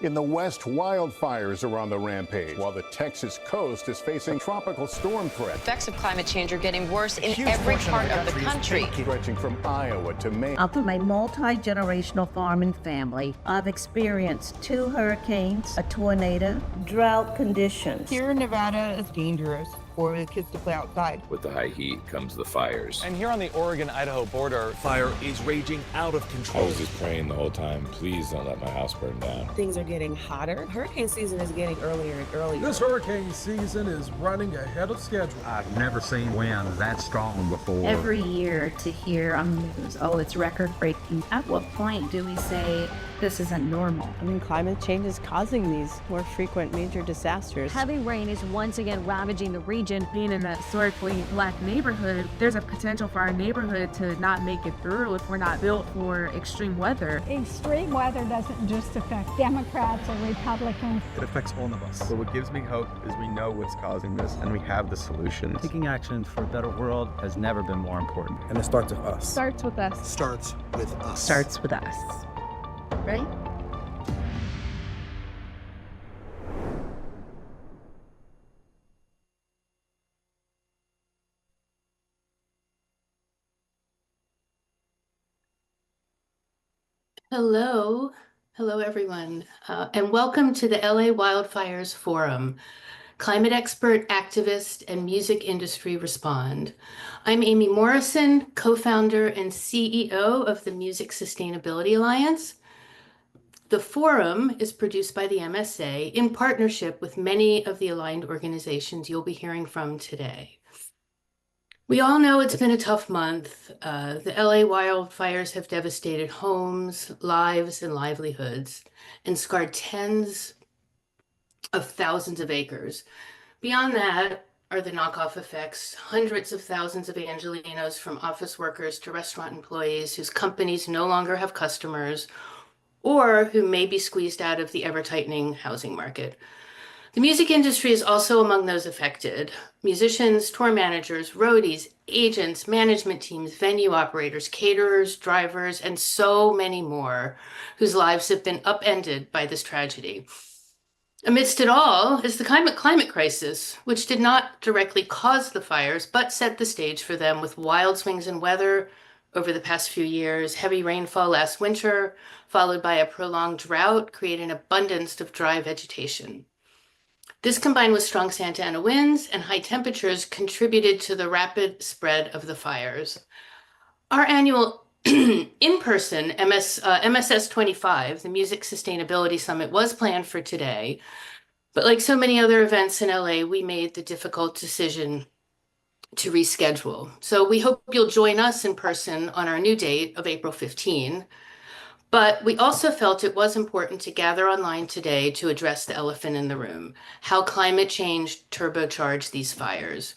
In the West, wildfires are on the rampage, while the Texas coast is facing tropical storm threat. Effects of climate change are getting worse in every part of the country. Stretching from Iowa to Maine. I'm from a multi-generational farming family. I've experienced 2 hurricanes, a tornado, drought conditions. Here in Nevada, it's dangerous for the kids to play outside. With the high heat comes the fires. And here on the Oregon-Idaho border, fire is raging out of control. I was just praying the whole time, please don't let my house burn down. Things are getting hotter. Hurricane season is getting earlier and earlier. This hurricane season is running ahead of schedule. I've never seen wind that strong before. Every year to hear on the news, oh, it's record-breaking. At what point do we say this isn't normal? I mean, climate change is causing these more frequent major disasters. Heavy rain is once again ravaging the region. Being in a historically black neighborhood, there's a potential for our neighborhood to not make it through if we're not built for extreme weather. Extreme weather doesn't just affect Democrats or Republicans. It affects all of us. But what gives me hope is we know what's causing this and we have the solutions. Taking action for a better world has never been more important. And it starts with us. Starts with us. Starts with us. Starts with us. Right? Hello. Hello, everyone, and welcome to the LA Wildfires Forum. Climate expert, activist, and music industry respond. I'm Amy Morrison, co-founder and CEO of the Music Sustainability Alliance. The forum is produced by the MSA in partnership with many of the aligned organizations you'll be hearing from today. We all know it's been a tough month. The LA wildfires have devastated homes, lives, and livelihoods, and scarred tens of thousands of acres. Beyond that are the knockoff effects, hundreds of thousands of Angelenos, from office workers to restaurant employees whose companies no longer have customers, or who may be squeezed out of the ever-tightening housing market. The music industry is also among those affected. Musicians, tour managers, roadies, agents, management teams, venue operators, caterers, drivers, and so many more whose lives have been upended by this tragedy. Amidst it all is the climate crisis, which did not directly cause the fires, but set the stage for them with wild swings in weather over the past few years, heavy rainfall last winter, followed by a prolonged drought, creating an abundance of dry vegetation. This, combined with strong Santa Ana winds and high temperatures, contributed to the rapid spread of the fires. Our annual in-person MSS 25, the Music Sustainability Summit, was planned for today, but like so many other events in LA, we made the difficult decision to reschedule. So we hope you'll join us in person on our new date of April 15. But we also felt it was important to gather online today to address the elephant in the room, how climate change turbocharged these fires.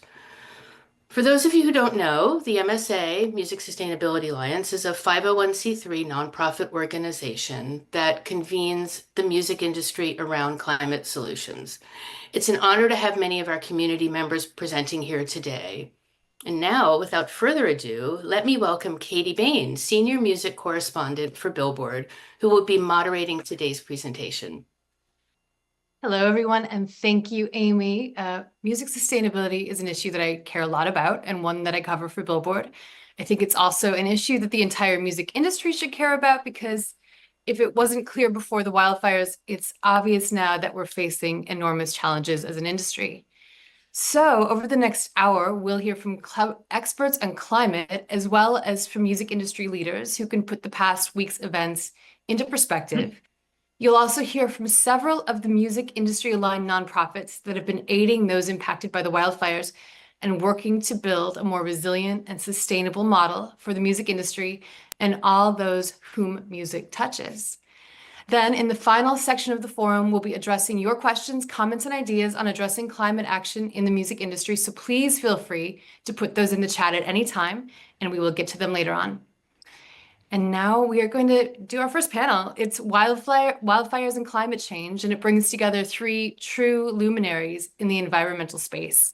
For those of you who don't know, the MSA, Music Sustainability Alliance, is a 501c3 nonprofit organization that convenes the music industry around climate solutions. It's an honor to have many of our community members presenting here today. And now, without further ado, let me welcome Katie Bain, Senior Music Correspondent for Billboard, who will be moderating today's presentation. Hello, everyone, and thank you, Amy. Music sustainability is an issue that I care a lot about and one that I cover for Billboard. I think it's also an issue that the entire music industry should care about, because if it wasn't clear before the wildfires, it's obvious now that we're facing enormous challenges as an industry. So over the next hour, we'll hear from experts on climate, as well as from music industry leaders who can put the past week's events into perspective. You'll also hear from several of the music industry aligned nonprofits that have been aiding those impacted by the wildfires and working to build a more resilient and sustainable model for the music industry and all those whom music touches. Then, in the final section of the forum, we'll be addressing your questions, comments, and ideas on addressing climate action in the music industry. So please feel free to put those in the chat at any time, and we will get to them later on. And now we are going to do our first panel. It's wildfires and climate change, and it brings together 3 true luminaries in the environmental space.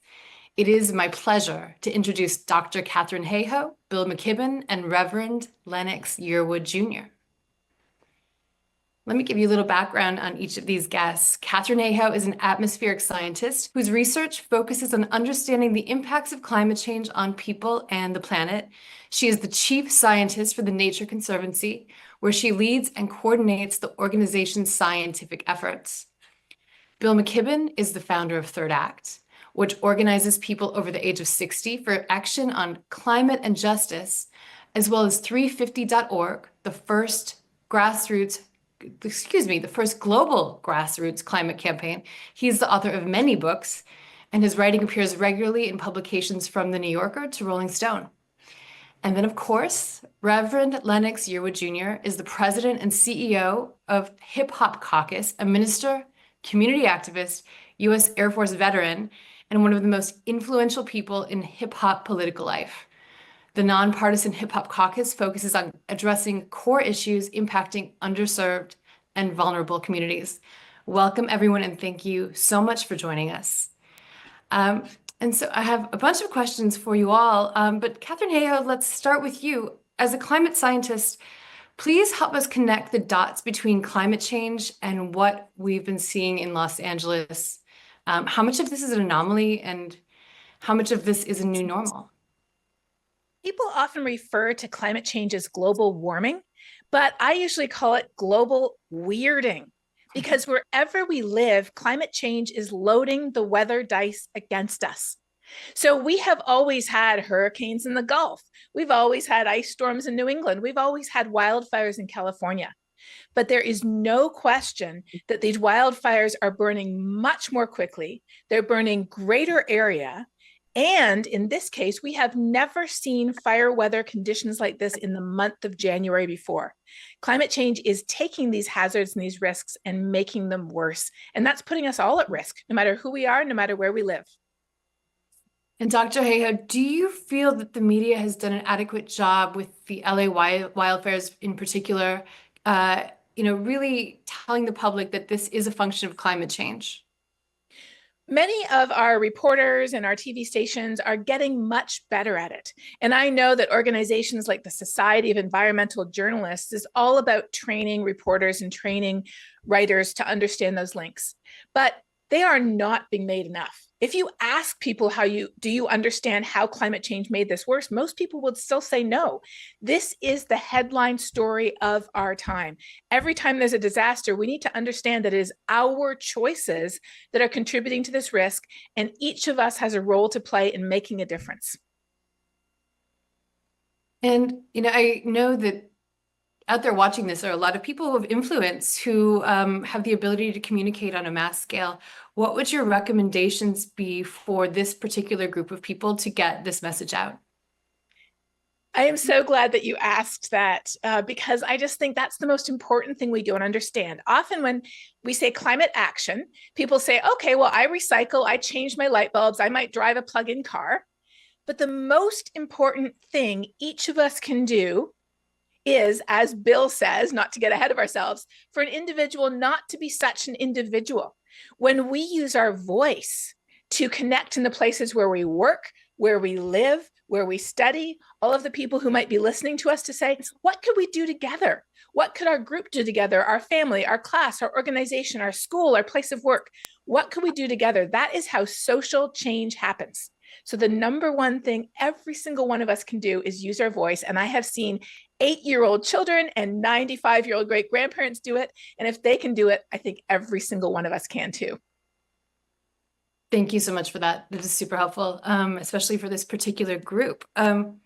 It is my pleasure to introduce Dr. Catherine Hayhoe, Bill McKibben, and Reverend Lennox Yearwood Jr. Let me give you a little background on each of these guests. Catherine Hayhoe is an atmospheric scientist whose research focuses on understanding the impacts of climate change on people and the planet. She is the chief scientist for the Nature Conservancy, where she leads and coordinates the organization's scientific efforts. Bill McKibben is the founder of Third Act, which organizes people over the age of 60 for action on climate and justice, as well as 350.org, the first global grassroots climate campaign. He's the author of many books, and his writing appears regularly in publications from The New Yorker to Rolling Stone. And then, of course, Reverend Lennox Yearwood Jr. is the president and CEO of Hip Hop Caucus, a minister, community activist, U.S. Air Force veteran, and one of the most influential people in hip hop political life. The nonpartisan Hip Hop Caucus focuses on addressing core issues impacting underserved and vulnerable communities. Welcome, everyone, and thank you so much for joining us. And so I have a bunch of questions for you all, but Catherine Hayhoe, let's start with you. As a climate scientist, please help us connect the dots between climate change and what we've been seeing in Los Angeles. How much of this is an anomaly and how much of this is a new normal? People often refer to climate change as global warming, but I usually call it global weirding, because wherever we live, climate change is loading the weather dice against us. So we have always had hurricanes in the Gulf. We've always had ice storms in New England. We've always had wildfires in California. But there is no question that these wildfires are burning much more quickly. They're burning greater area. And in this case, we have never seen fire weather conditions like this in the month of January before. Climate change is taking these hazards and these risks and making them worse. And that's putting us all at risk, no matter who we are, no matter where we live. And Dr. Hayhoe, do you feel that the media has done an adequate job with the LA wildfires in particular, really telling the public that this is a function of climate change? Many of our reporters and our TV stations are getting much better at it. And I know that organizations like the Society of Environmental Journalists is all about training reporters and training writers to understand those links. But they are not being made enough. If you ask people do you understand how climate change made this worse, most people would still say no. This is the headline story of our time. Every time there's a disaster, we need to understand that it is our choices that are contributing to this risk, and each of us has a role to play in making a difference. And, I know that out there watching this are a lot of people of influence who have the ability to communicate on a mass scale. What would your recommendations be for this particular group of people to get this message out? I am so glad that you asked that because I just think that's the most important thing we don't understand. Often when we say climate action, people say, okay, well, I recycle, I change my light bulbs, I might drive a plug-in car. But the most important thing each of us can do is, as Bill says, not to get ahead of ourselves, for an individual not to be such an individual. When we use our voice to connect in the places where we work, where we live, where we study, all of the people who might be listening to us, to say, what could we do together? What could our group do together? Our family, our class, our organization, our school, our place of work. What could we do together? That is how social change happens. So the number one thing every single one of us can do is use our voice. And I have seen 8-year-old children and 95-year-old great-grandparents do it. And if they can do it, I think every single one of us can too. Thank you so much for that. That is super helpful, especially for this particular group. Bill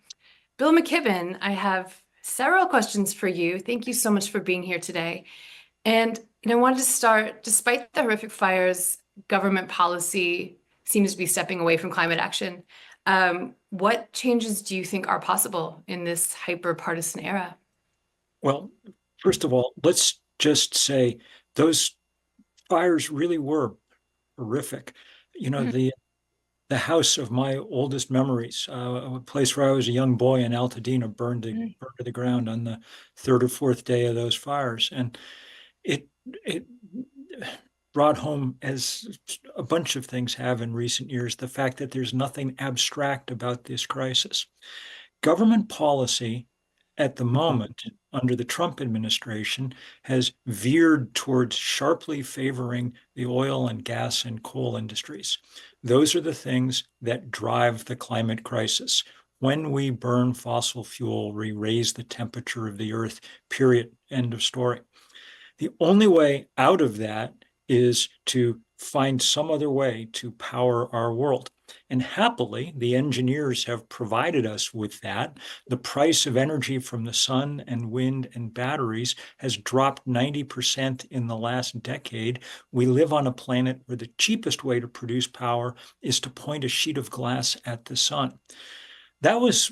McKibben, I have several questions for you. Thank you so much for being here today. And I wanted to start, despite the horrific fires, government policy seems to be stepping away from climate action. What changes do you think are possible in this hyper-partisan era? Well, first of all, let's just say those fires really were horrific. The house of my oldest memories, a place where I was a young boy in Altadena, burned to the ground on the third or fourth day of those fires. And it brought home, as a bunch of things have in recent years, the fact that there's nothing abstract about this crisis. Government policy at the moment, under the Trump administration, has veered towards sharply favoring the oil and gas and coal industries. Those are the things that drive the climate crisis. When we burn fossil fuel, we raise the temperature of the earth, period, end of story. The only way out of that is to find some other way to power our world. And happily, the engineers have provided us with that. The price of energy from the sun and wind and batteries has dropped 90% in the last decade. We live on a planet where the cheapest way to produce power is to point a sheet of glass at the sun. That was,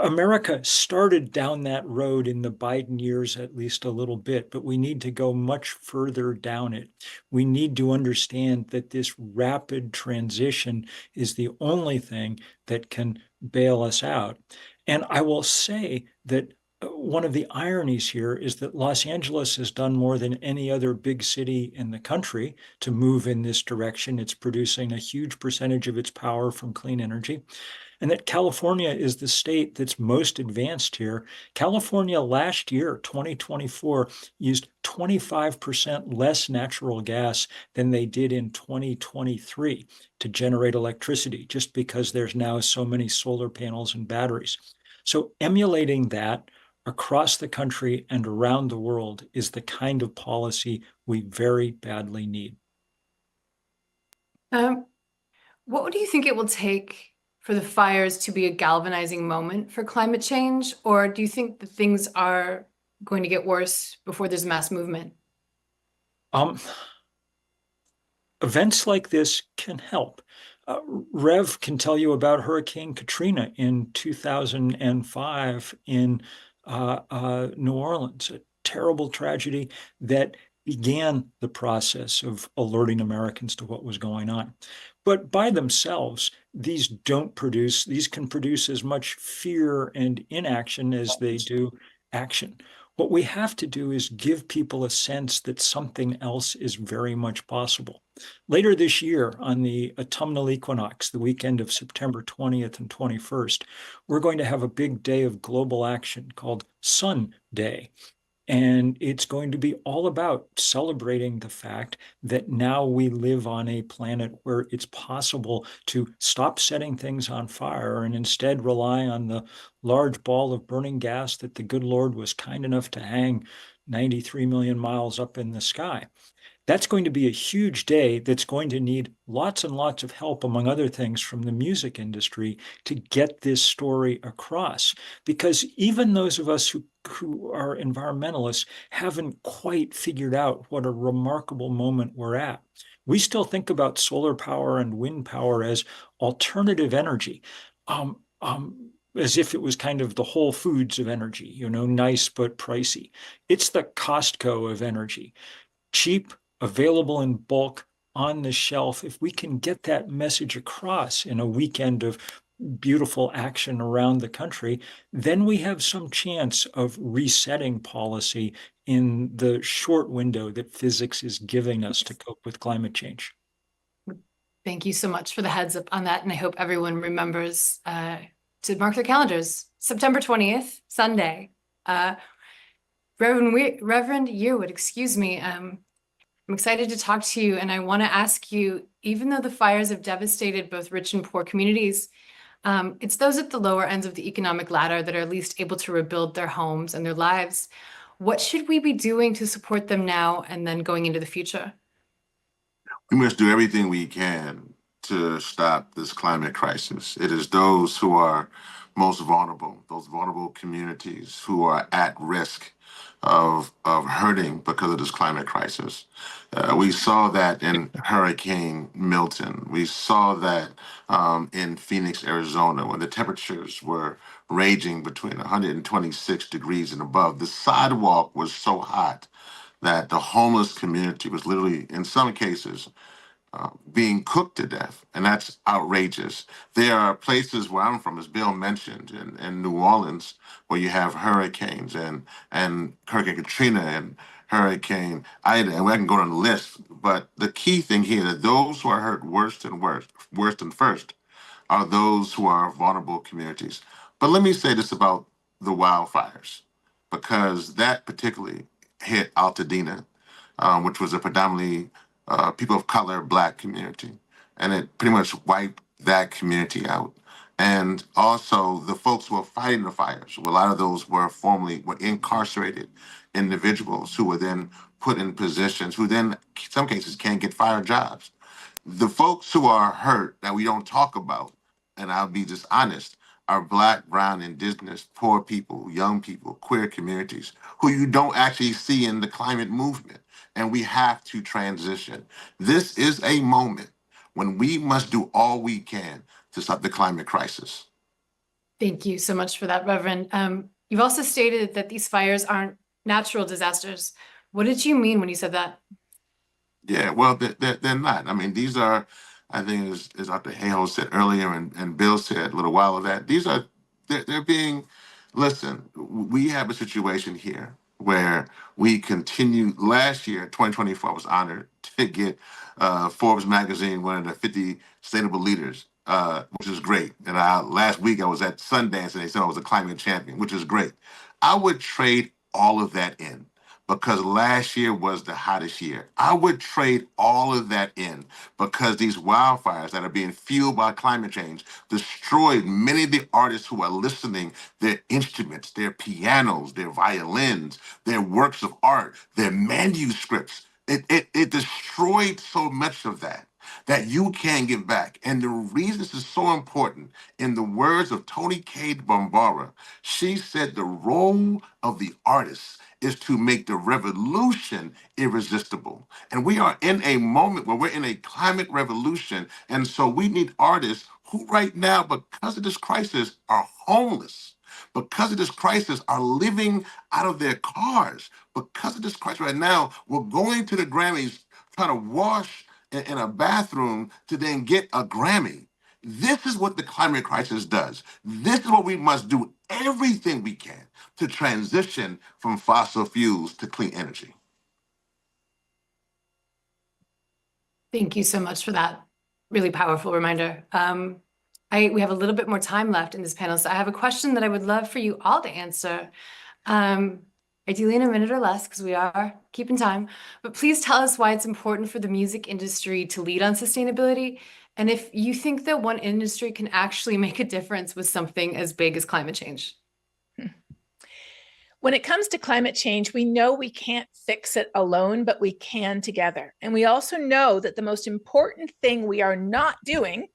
America started down that road in the Biden years, at least a little bit, but we need to go much further down it. We need to understand that this rapid transition is the only thing that can bail us out. And I will say that one of the ironies here is that Los Angeles has done more than any other big city in the country to move in this direction. It's producing a huge percentage of its power from clean energy. And that California is the state that's most advanced here. California last year, 2024, used 25% less natural gas than they did in 2023 to generate electricity, just because there's now so many solar panels and batteries. So emulating that across the country and around the world is the kind of policy we very badly need. What do you think it will take for the fires to be a galvanizing moment for climate change? Or do you think that things are going to get worse before there's a mass movement? Events like this can help. Rev can tell you about Hurricane Katrina in 2005 in New Orleans, a terrible tragedy that began the process of alerting Americans to what was going on. But by themselves, these can produce as much fear and inaction as they do action. What we have to do is give people a sense that something else is very much possible. Later this year, on the autumnal equinox, the weekend of September 20th and 21st, we're going to have a big day of global action called Sun Day. And it's going to be all about celebrating the fact that now we live on a planet where it's possible to stop setting things on fire and instead rely on the large ball of burning gas that the good Lord was kind enough to hang 93 million miles up in the sky. That's going to be a huge day that's going to need lots and lots of help, among other things, from the music industry to get this story across. Because even those of us who are environmentalists haven't quite figured out what a remarkable moment we're at. We still think about solar power and wind power as alternative energy, as if it was kind of the Whole Foods of energy, nice but pricey. It's the Costco of energy. Cheap, available in bulk, on the shelf. If we can get that message across in a weekend of beautiful action around the country, then we have some chance of resetting policy in the short window that physics is giving us to cope with climate change. Thank you so much for the heads up on that. And I hope everyone remembers to mark their calendars. September 20th, Sunday. Reverend Yearwood, excuse me. I'm excited to talk to you, and I want to ask you, even though the fires have devastated both rich and poor communities, it's those at the lower ends of the economic ladder that are least able to rebuild their homes and their lives. What should we be doing to support them now and then going into the future? We must do everything we can to stop this climate crisis. It is those who are most vulnerable, those vulnerable communities who are at risk of hurting because of this climate crisis. We saw that in Hurricane Milton. We saw that in Phoenix, Arizona, when the temperatures were raging between 126 degrees and above. The sidewalk was so hot that the homeless community was literally, in some cases, being cooked to death, and that's outrageous. There are places where I'm from, as Bill mentioned, in New Orleans, where you have hurricanes and Hurricane Katrina and Hurricane Ida, and we can go on the list. But the key thing here is that those who are hurt worst and first are those who are vulnerable communities. But let me say this about the wildfires, because that particularly hit Altadena, which was a predominantly people of color, Black community, and it pretty much wiped that community out. And also the folks who were fighting the fires, a lot of those were were incarcerated individuals who were then put in positions who then, in some cases, can't get fire jobs. The folks who are hurt that we don't talk about, and I'll be just honest, are Black, brown, indigenous, poor people, young people, queer communities, who you don't actually see in the climate movement. And we have to transition. This is a moment when we must do all we can to stop the climate crisis. Thank you so much for that, Reverend. You've also stated that these fires aren't natural disasters. What did you mean when you said that? Yeah, well, they're not. I mean, these are, I think as Dr. Hayhoe said earlier and Bill said a little while of that, they're being, listen, we have a situation here where we continue, last year, 2024, I was honored to get Forbes magazine, one of the 50 sustainable leaders, which is great. And last week I was at Sundance and they said I was a climate champion, which is great. I would trade all of that in, because last year was the hottest year. I would trade all of that in because these wildfires that are being fueled by climate change destroyed many of the artists who are listening, their instruments, their pianos, their violins, their works of art, their manuscripts. It destroyed so much of that you can't get back. And the reason this is so important, in the words of Toni Cade Bambara, she said the role of the artist is to make the revolution irresistible. And we are in a moment where we're in a climate revolution. And so we need artists who right now, because of this crisis, are homeless. Because of this crisis, are living out of their cars. Because of this crisis right now, we're going to the Grammys, trying to wash in a bathroom to then get a Grammy. This is what the climate crisis does. This is what we must do, everything we can to transition from fossil fuels to clean energy. Thank you so much for that really powerful reminder. We have a little bit more time left in this panel, so I have a question that I would love for you all to answer. Ideally in a minute or less, because we are keeping time, but please tell us why it's important for the music industry to lead on sustainability, and if you think that one industry can actually make a difference with something as big as climate change. When it comes to climate change, we know we can't fix it alone, but we can together. And we also know that the most important thing we are not doing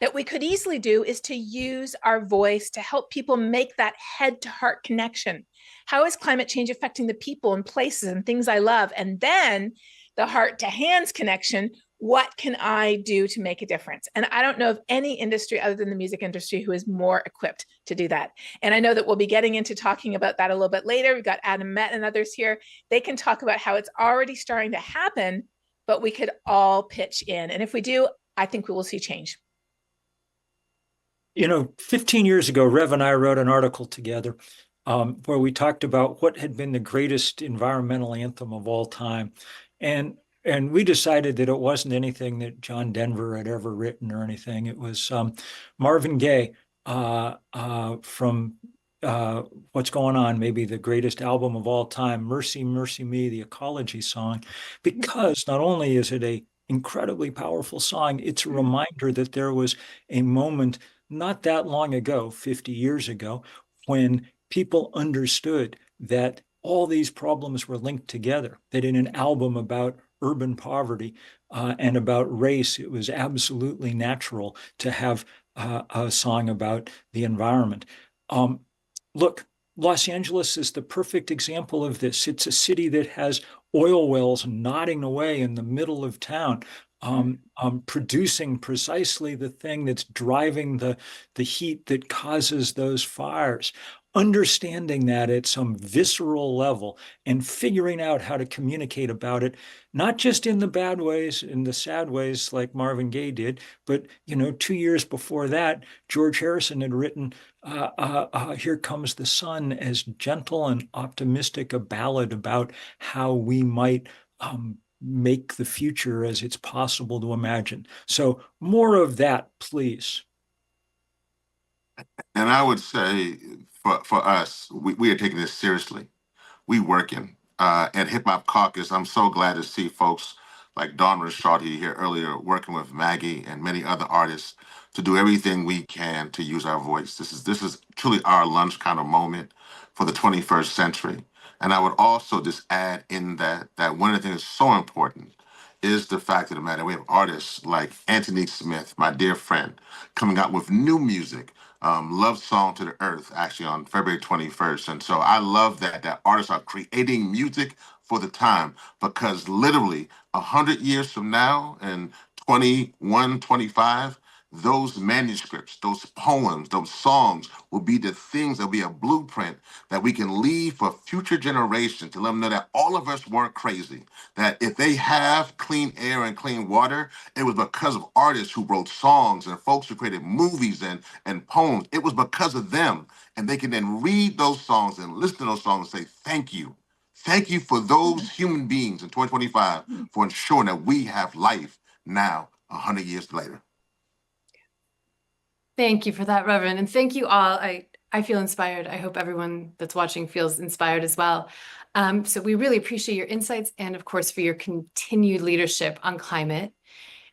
that we could easily do is to use our voice to help people make that head to heart connection. How is climate change affecting the people and places and things I love? And then the heart to hands connection. What can I do to make a difference? And I don't know of any industry other than the music industry who is more equipped to do that. And I know that we'll be getting into talking about that a little bit later. We've got Adam Met and others here. They can talk about how it's already starting to happen, but we could all pitch in. And if we do, I think we will see change. 15 years ago, Rev and I wrote an article together where we talked about what had been the greatest environmental anthem of all time. And we decided that it wasn't anything that John Denver had ever written or anything. It was Marvin Gaye from What's Going On, maybe the greatest album of all time, Mercy, Mercy Me, the ecology song, because not only is it a incredibly powerful song, it's a reminder that there was a moment not that long ago, 50 years ago, when people understood that all these problems were linked together, that in an album about urban poverty and about race, it was absolutely natural to have a song about the environment. Look, Los Angeles is the perfect example of this. It's a city that has oil wells nodding away in the middle of town, producing precisely the thing that's driving the heat that causes those fires. Understanding that at some visceral level and figuring out how to communicate about it, not just in the bad ways, in the sad ways like Marvin Gaye did, but 2 years before that, George Harrison had written Here Comes the Sun as gentle and optimistic a ballad about how we might make the future as it's possible to imagine. So more of that, please. And I would say for us, we are taking this seriously. We working at Hip Hop Caucus. I'm so glad to see folks like Don Rashadi here earlier, working with Maggie and many other artists to do everything we can to use our voice. This is truly our lunch kind of moment for the 21st century. And I would also just add in that one of the things that's so important is the fact of the matter we have artists like Anthony Smith, my dear friend, coming out with new music. Love Song to the Earth, actually on February 21st. And so I love that artists are creating music for the time, because literally 100 years from now and 21, 25, those manuscripts, those poems, those songs will be the things that will be a blueprint that we can leave for future generations to let them know that all of us weren't crazy. That if they have clean air and clean water, it was because of artists who wrote songs and folks who created movies and poems. It was because of them. And they can then read those songs and listen to those songs and say, thank you. Thank you for those human beings in 2025 for ensuring that we have life now, 100 years later. Thank you for that, Reverend. And thank you all. I feel inspired. I hope everyone that's watching feels inspired as well. So we really appreciate your insights and, of course, for your continued leadership on climate.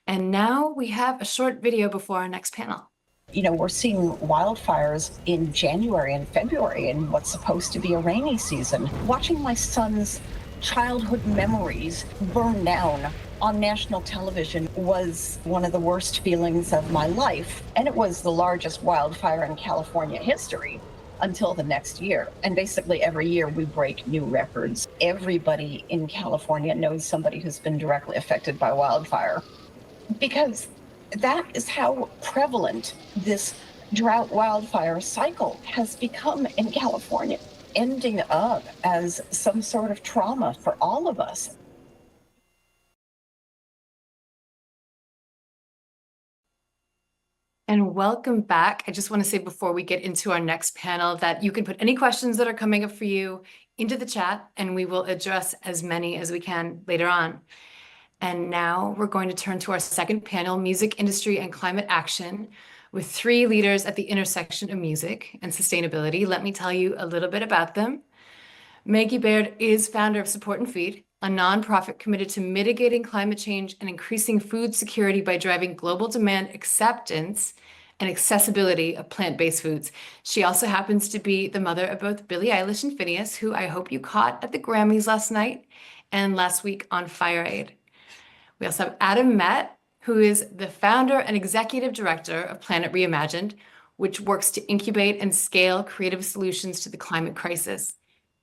And now we have a short video before our next panel. You know, we're seeing wildfires in January and February in what's supposed to be a rainy season. Watching my son's childhood memories burn down on national television was one of the worst feelings of my life. And it was the largest wildfire in California history until the next year. And basically every year we break new records. Everybody in California knows somebody who's been directly affected by wildfire, because that is how prevalent this drought wildfire cycle has become in California, ending up as some sort of trauma for all of us. And welcome back. I just want to say before we get into our next panel that you can put any questions that are coming up for you into the chat, and we will address as many as we can later on. And now we're going to turn to our second panel, Music Industry and Climate Action, with three leaders at the intersection of music and sustainability. Let me tell you a little bit about them. Maggie Baird is founder of Support and Feed, a nonprofit committed to mitigating climate change and increasing food security by driving global demand acceptance and accessibility of plant-based foods. She also happens to be the mother of both Billie Eilish and Phineas, who I hope you caught at the Grammys last night and last week on Fire Aid. We also have Adam Met, who is the founder and executive director of Planet Reimagined, which works to incubate and scale creative solutions to the climate crisis.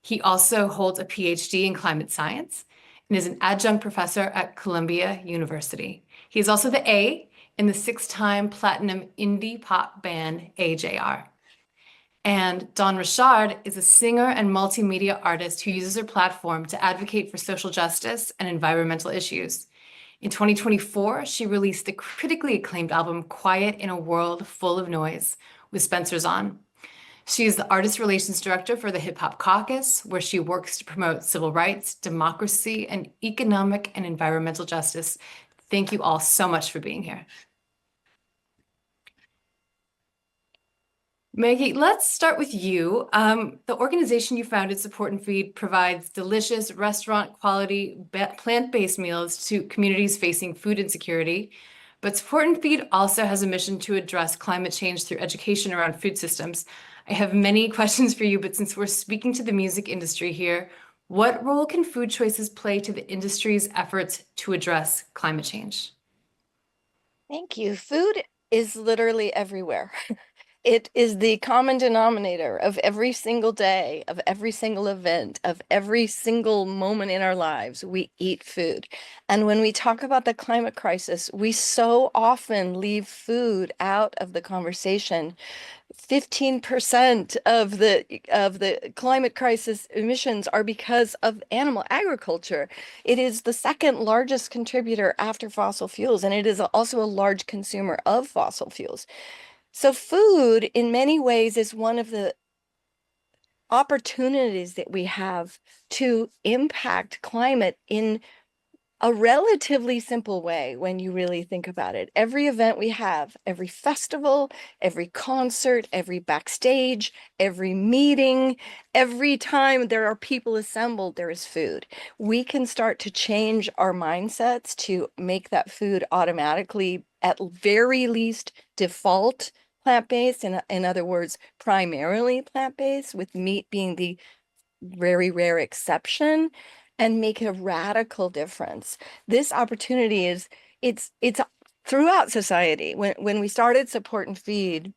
He also holds a PhD in climate science and is an adjunct professor at Columbia University. He is also the A in the 6-time platinum indie pop band AJR. And Dawn Richard is a singer and multimedia artist who uses her platform to advocate for social justice and environmental issues. In 2024, she released the critically acclaimed album Quiet in a World Full of Noise with Spencer's On. She is the Artist Relations Director for the Hip Hop Caucus, where she works to promote civil rights, democracy, and economic and environmental justice. Thank you all so much for being here. Maggie, let's start with you. The organization you founded, Support and Feed, provides delicious restaurant quality plant-based meals to communities facing food insecurity. But Support and Feed also has a mission to address climate change through education around food systems. I have many questions for you, but since we're speaking to the music industry here, what role can food choices play to the industry's efforts to address climate change? Thank you. Food is literally everywhere. It is the common denominator of every single day, of every single event, of every single moment in our lives. We eat food. And when we talk about the climate crisis, we so often leave food out of the conversation. 15% of the climate crisis emissions are because of animal agriculture. It is the second largest contributor after fossil fuels, and it is also a large consumer of fossil fuels. So food, in many ways, is one of the opportunities that we have to impact climate in a relatively simple way when you really think about it. Every event we have, every festival, every concert, every backstage, every meeting, every time there are people assembled, there is food. We can start to change our mindsets to make that food automatically, at very least, default plant-based. In other words, primarily plant-based, with meat being the very rare exception, and make a radical difference. This opportunity is, it's throughout society. When we started Support and Feed,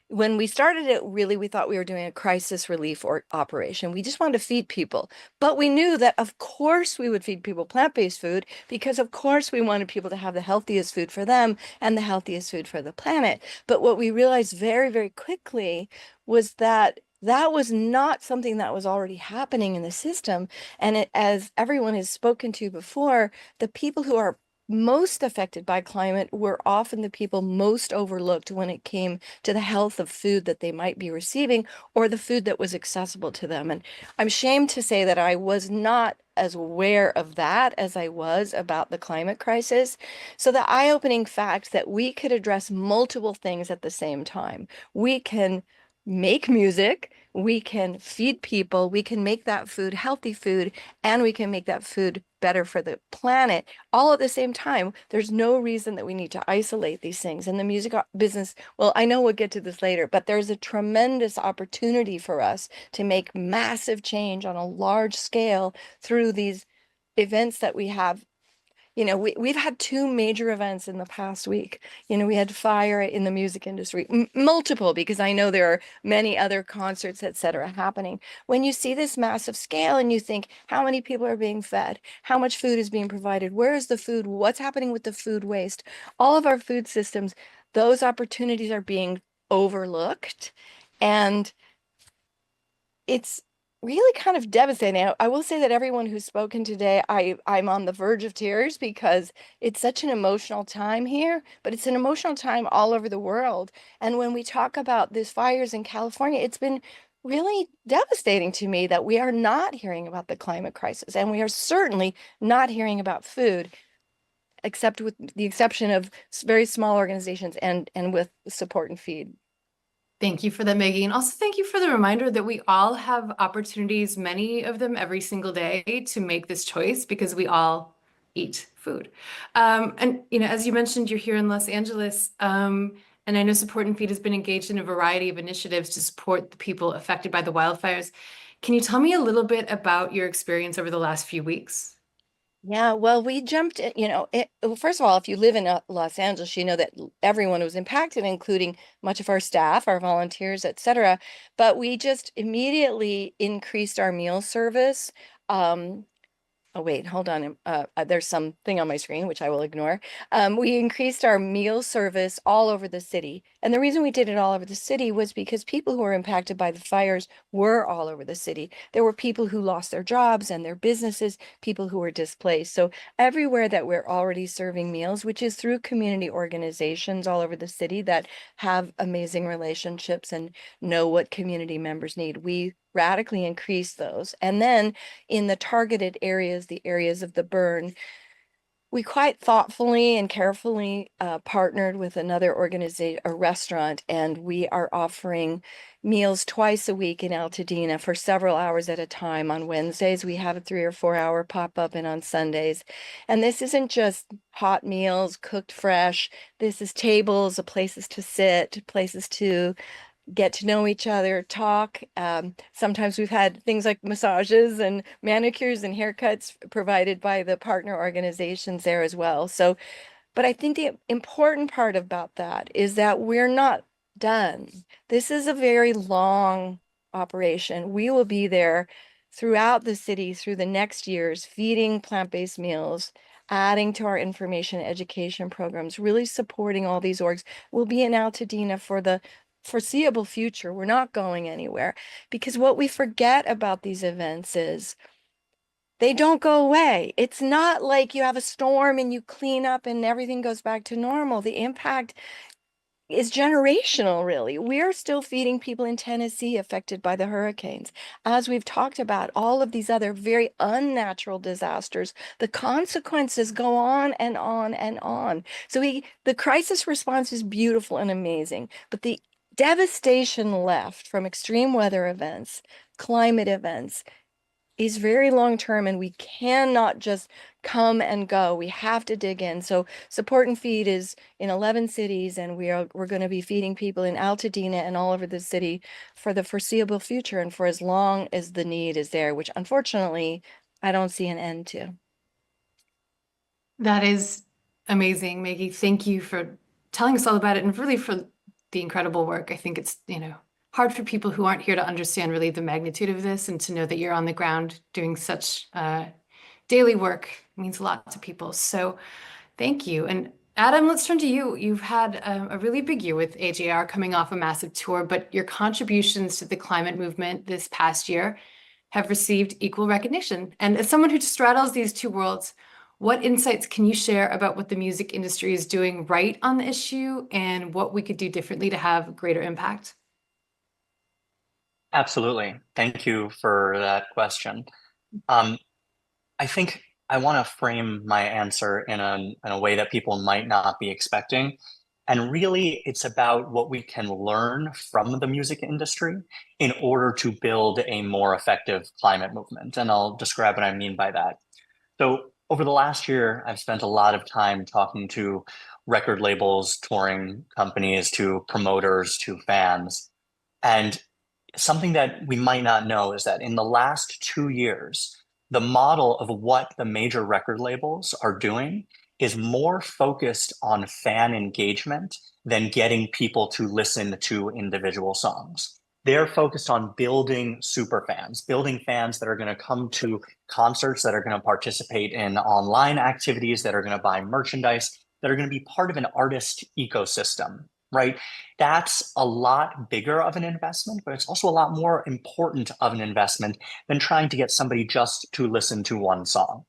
when we started it, really, we thought we were doing a crisis relief or operation. We just wanted to feed people. But we knew that, of course, we would feed people plant-based food because, of course, we wanted people to have the healthiest food for them and the healthiest food for the planet. But what we realized very, very quickly was that that was not something that was already happening in the system. And as everyone has spoken to before, the people who are most affected by climate were often the people most overlooked when it came to the health of food that they might be receiving or the food that was accessible to them. And I'm ashamed to say that I was not as aware of that as I was about the climate crisis. So the eye-opening fact that we could address multiple things at the same time. We can make music, we can feed people, we can make that food healthy food, and we can make that food better for the planet all at the same time. There's no reason that we need to isolate these things. In the music business, well, I know we'll get to this later, but there's a tremendous opportunity for us to make massive change on a large scale through these events that we have. You know, we've had two major events in the past week. You know, we had fire in the music industry, multiple, because I know there are many other concerts, et cetera, happening. When you see this massive scale and you think, how many people are being fed? How much food is being provided? Where is the food? What's happening with the food waste? All of our food systems, those opportunities are being overlooked. And it's really kind of devastating. I will say that everyone who's spoken today, I'm on the verge of tears because it's such an emotional time here, but it's an emotional time all over the world. And when we talk about these fires in California, it's been really devastating to me that we are not hearing about the climate crisis, and we are certainly not hearing about food, except with the exception of very small organizations and with Support and Feed. Thank you for that, Maggie. And also thank you for the reminder that we all have opportunities, many of them every single day, to make this choice because we all eat food. And, you know, as you mentioned, you're here in Los Angeles, and I know Support and Feed has been engaged in a variety of initiatives to support the people affected by the wildfires. Can you tell me a little bit about your experience over the last few weeks? Yeah, well, we jumped in, you know, well, first of all, if you live in Los Angeles, you know that everyone was impacted, including much of our staff, our volunteers, et cetera. But we just immediately increased our meal service. Oh, wait, hold on. There's something on my screen, which I will ignore. We increased our meal service all over the city. And the reason we did it all over the city was because people who were impacted by the fires were all over the city. There were people who lost their jobs and their businesses, people who were displaced. So everywhere that we're already serving meals, which is through community organizations all over the city that have amazing relationships and know what community members need, we radically increase those. And then in the targeted areas, the areas of the burn, we quite thoughtfully and carefully partnered with another organization, a restaurant, and we are offering meals twice a week in Altadena for several hours at a time. On Wednesdays, we have a 3 or 4 hour pop-up, and on Sundays. And this isn't just hot meals cooked fresh. This is tables, places to sit, places to get to know each other, talk. Sometimes we've had things like massages and manicures and haircuts provided by the partner organizations there as well. So, but I think the important part about that is that we're not done. This is a very long operation. We will be there throughout the city through the next years, feeding plant-based meals, adding to our information education programs, really supporting all these orgs. We'll be in Altadena for the foreseeable future. We're not going anywhere, because what we forget about these events is they don't go away. It's not like you have a storm and you clean up and everything goes back to normal. The impact is generational, really. We're still feeding people in Tennessee affected by the hurricanes. As we've talked about, all of these other very unnatural disasters, the consequences go on and on and on. So the crisis response is beautiful and amazing, but the devastation left from extreme weather events, climate events, is very long term, and we cannot just come and go. We have to dig in. So Support and Feed is in 11 cities, and we're going to be feeding people in Altadena and all over the city for the foreseeable future and for as long as the need is there, which unfortunately I don't see an end to. That is amazing, Maggie. Thank you for telling us all about it and really for the incredible work. I think it's, hard for people who aren't here to understand really the magnitude of this, and to know that you're on the ground doing such daily work means a lot to people. So thank you. And Adam, let's turn to you. You've had a really big year with AJR, coming off a massive tour, but your contributions to the climate movement this past year have received equal recognition. And as someone who straddles these two worlds, what insights can you share about what the music industry is doing right on the issue and what we could do differently to have greater impact? Absolutely. Thank you for that question. I think I want to frame my answer in a way that people might not be expecting. And really, it's about what we can learn from the music industry in order to build a more effective climate movement. And I'll describe what I mean by that. So over the last year, I've spent a lot of time talking to record labels, touring companies, to promoters, to fans. And something that we might not know is that in the last 2 years, the model of what the major record labels are doing is more focused on fan engagement than getting people to listen to individual songs. They're focused on building super fans, building fans that are going to come to concerts, that are going to participate in online activities, that are going to buy merchandise, that are going to be part of an artist ecosystem, right? That's a lot bigger of an investment, but it's also a lot more important of an investment than trying to get somebody just to listen to one song.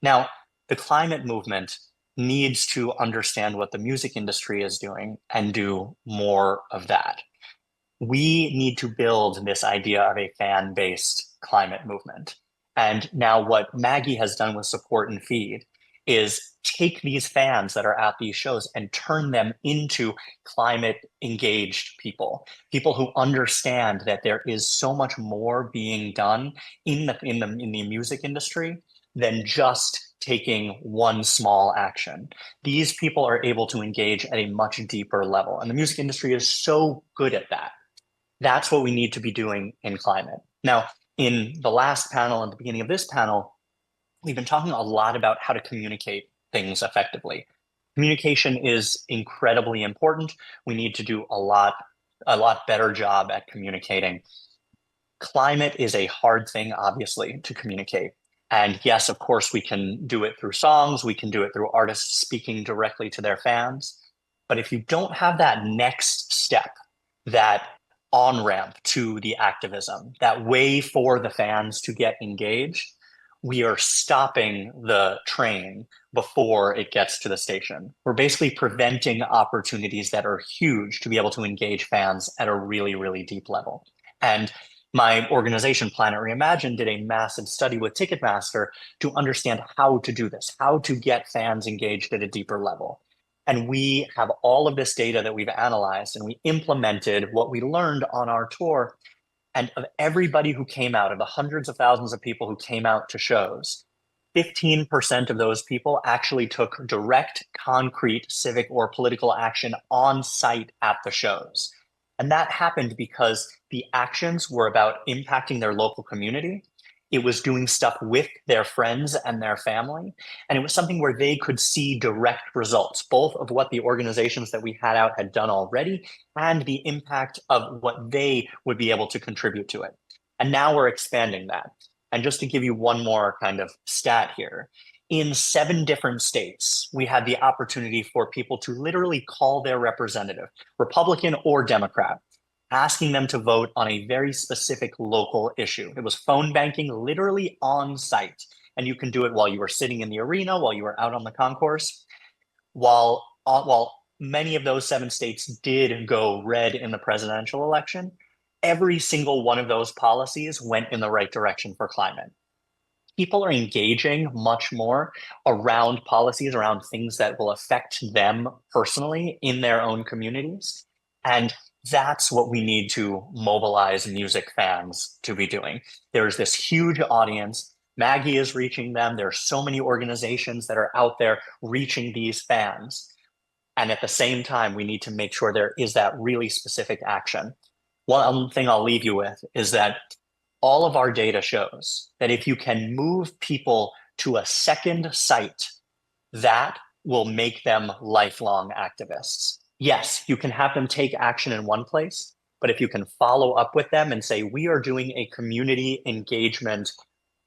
Now, the climate movement needs to understand what the music industry is doing and do more of that. We need to build this idea of a fan-based climate movement. And now what Maggie has done with Support and Feed is take these fans that are at these shows and turn them into climate engaged people who understand that there is so much more being done in the music industry than just taking one small action. These people are able to engage at a much deeper level, and the music industry is so good at that. That's what we need to be doing in climate. Now, in the last panel and the beginning of this panel, we've been talking a lot about how to communicate things effectively. Communication is incredibly important. We need to do a lot better job at communicating. Climate is a hard thing, obviously, to communicate. And yes, of course, we can do it through songs. We can do it through artists speaking directly to their fans. But if you don't have that next step, that on-ramp to the activism, that way for the fans to get engaged, we are stopping the train before it gets to the station. We're basically preventing opportunities that are huge to be able to engage fans at a really, really deep level. And my organization, Planet Reimagined, did a massive study with Ticketmaster to understand how to do this, how to get fans engaged at a deeper level. And we have all of this data that we've analyzed, and we implemented what we learned on our tour. And of everybody who came out, of the hundreds of thousands of people who came out to shows, 15% of those people actually took direct, concrete civic or political action on site at the shows. And that happened because the actions were about impacting their local community. It was doing stuff with their friends and their family. And it was something where they could see direct results, both of what the organizations that we had out had done already and the impact of what they would be able to contribute to it. And now we're expanding that. And just to give you one more kind of stat here, in 7 different states, we had the opportunity for people to literally call their representative, Republican or Democrat, asking them to vote on a very specific local issue. It was phone banking literally on site. And you can do it while you were sitting in the arena, while you were out on the concourse. While many of those 7 states did go red in the presidential election, every single one of those policies went in the right direction for climate. People are engaging much more around policies, around things that will affect them personally in their own communities. And that's what we need to mobilize music fans to be doing. There's this huge audience. Maggie is reaching them. There are so many organizations that are out there reaching these fans. And at the same time, we need to make sure there is that really specific action. One thing I'll leave you with is that all of our data shows that if you can move people to a second site, that will make them lifelong activists. Yes, you can have them take action in one place, but if you can follow up with them and say, we are doing a community engagement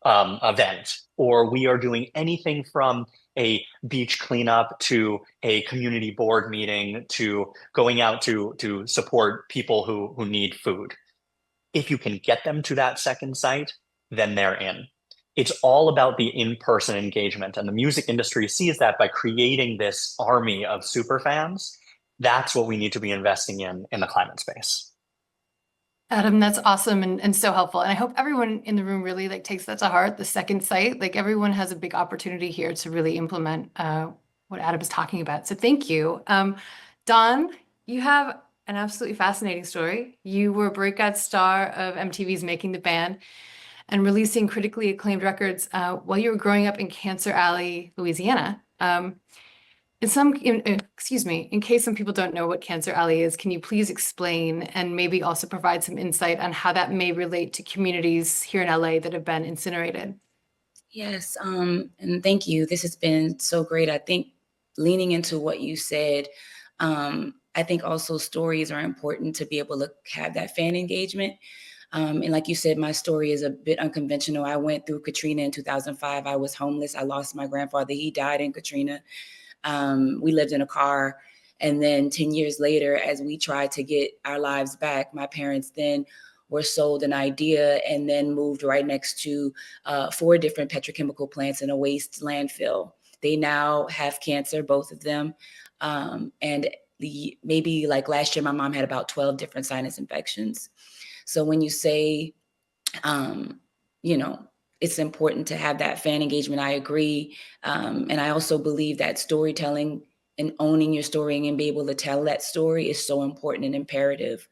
event, or we are doing anything from a beach cleanup to a community board meeting to going out to support people who need food. If you can get them to that second site, then they're in. It's all about the in-person engagement, and the music industry sees that by creating this army of super fans. That's what we need to be investing in the climate space. Adam, that's awesome and so helpful. And I hope everyone in the room really takes that to heart, the second site. Everyone has a big opportunity here to really implement what Adam is talking about. So thank you. Don, you have an absolutely fascinating story. You were a breakout star of MTV's Making the Band and releasing critically acclaimed records while you were growing up in Cancer Alley, Louisiana. In case some people don't know what Cancer Alley is, can you please explain and maybe also provide some insight on how that may relate to communities here in LA that have been incinerated? Yes, and thank you. This has been so great. I think leaning into what you said, I think also stories are important to be able to have that fan engagement. And like you said, my story is a bit unconventional. I went through Katrina in 2005. I was homeless. I lost my grandfather. He died in Katrina. We lived in a car. And then 10 years later, as we tried to get our lives back, my parents then were sold an idea and then moved right next to 4 different petrochemical plants in a waste landfill. They now have cancer, both of them. And maybe last year, my mom had about 12 different sinus infections. So when you say, it's important to have that fan engagement, I agree. And I also believe that storytelling and owning your story and be able to tell that story is so important and imperative.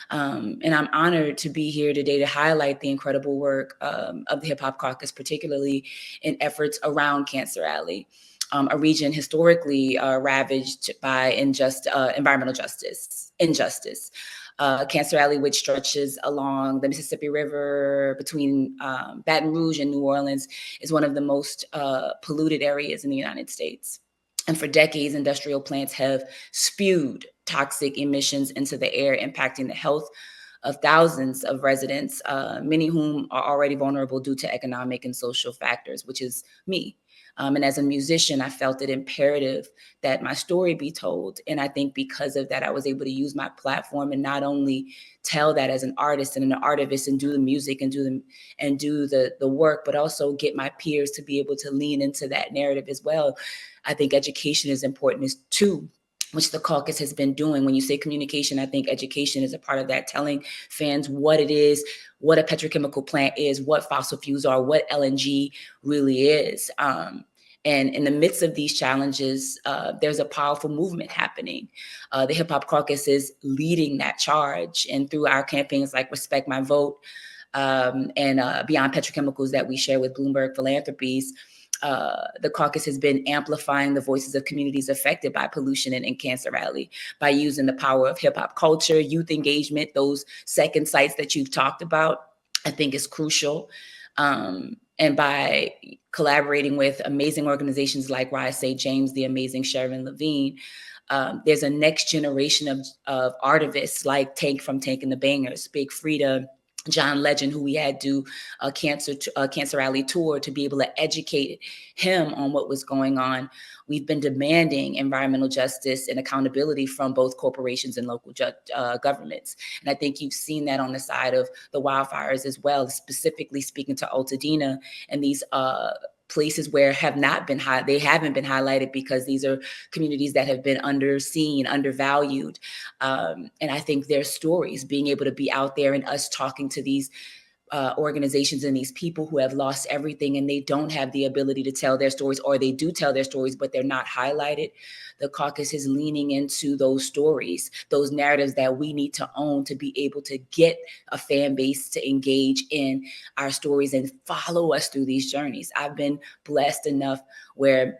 And I'm honored to be here today to highlight the incredible work of the Hip Hop Caucus, particularly in efforts around Cancer Alley, a region historically ravaged by environmental injustice. Cancer Alley, which stretches along the Mississippi River between Baton Rouge and New Orleans, is one of the most polluted areas in the United States. And for decades, industrial plants have spewed toxic emissions into the air, impacting the health of thousands of residents, many whom are already vulnerable due to economic and social factors, which is me. And as a musician, I felt it imperative that my story be told. And I think because of that, I was able to use my platform and not only tell that as an artist and an artivist and do the music and do the work, but also get my peers to be able to lean into that narrative as well. I think education is important too, which the caucus has been doing. When you say communication, I think education is a part of that, telling fans what it is, what a petrochemical plant is, what fossil fuels are, what LNG really is. And in the midst of these challenges, there's a powerful movement happening. The Hip Hop Caucus is leading that charge. And through our campaigns like Respect My Vote and Beyond Petrochemicals that we share with Bloomberg Philanthropies, the caucus has been amplifying the voices of communities affected by pollution in Cancer Alley by using the power of hip hop culture, youth engagement, those second sites that you've talked about, I think is crucial. And by collaborating with amazing organizations like Rise Say James, the amazing Sharon Levine, there's a next generation of artists like Tank from Tank and the Bangers, Big Frida, John Legend, who we had do a Cancer Alley tour to be able to educate him on what was going on. We've been demanding environmental justice and accountability from both corporations and local governments. And I think you've seen that on the side of the wildfires as well, specifically speaking to Altadena and these places where they haven't been highlighted because these are communities that have been underseen, undervalued. And I think their stories, being able to be out there and us talking to these organizations and these people who have lost everything and they don't have the ability to tell their stories, or they do tell their stories, but they're not highlighted. The caucus is leaning into those stories, those narratives that we need to own to be able to get a fan base to engage in our stories and follow us through these journeys. I've been blessed enough where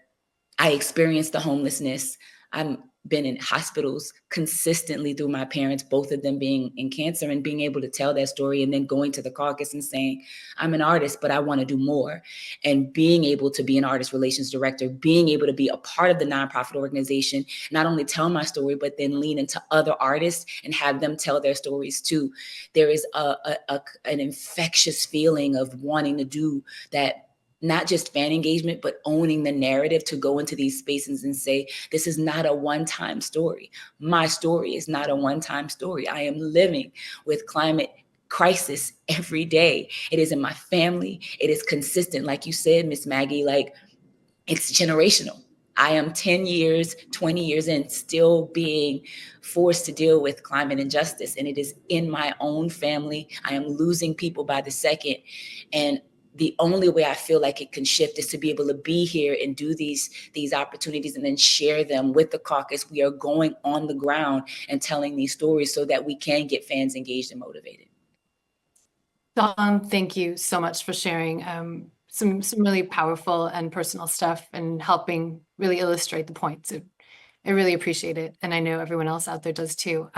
I experienced the homelessness. I've been in hospitals consistently through my parents, both of them being in cancer, and being able to tell that story and then going to the caucus and saying, I'm an artist, but I want to do more. And being able to be an artist relations director, being able to be a part of the nonprofit organization, not only tell my story, but then lean into other artists and have them tell their stories too. There is an infectious feeling of wanting to do that, not just fan engagement, but owning the narrative to go into these spaces and say, this is not a one-time story. My story is not a one-time story. I am living with climate crisis every day. It is in my family. It is consistent. Like you said, Miss Maggie, like it's generational. I am 10 years, 20 years in, still being forced to deal with climate injustice. And it is in my own family. I am losing people by the second. And the only way I feel like it can shift is to be able to be here and do these opportunities and then share them with the caucus. We are going on the ground and telling these stories so that we can get fans engaged and motivated. Dawn, thank you so much for sharing some really powerful and personal stuff and helping really illustrate the points. I really appreciate it. And I know everyone else out there does too.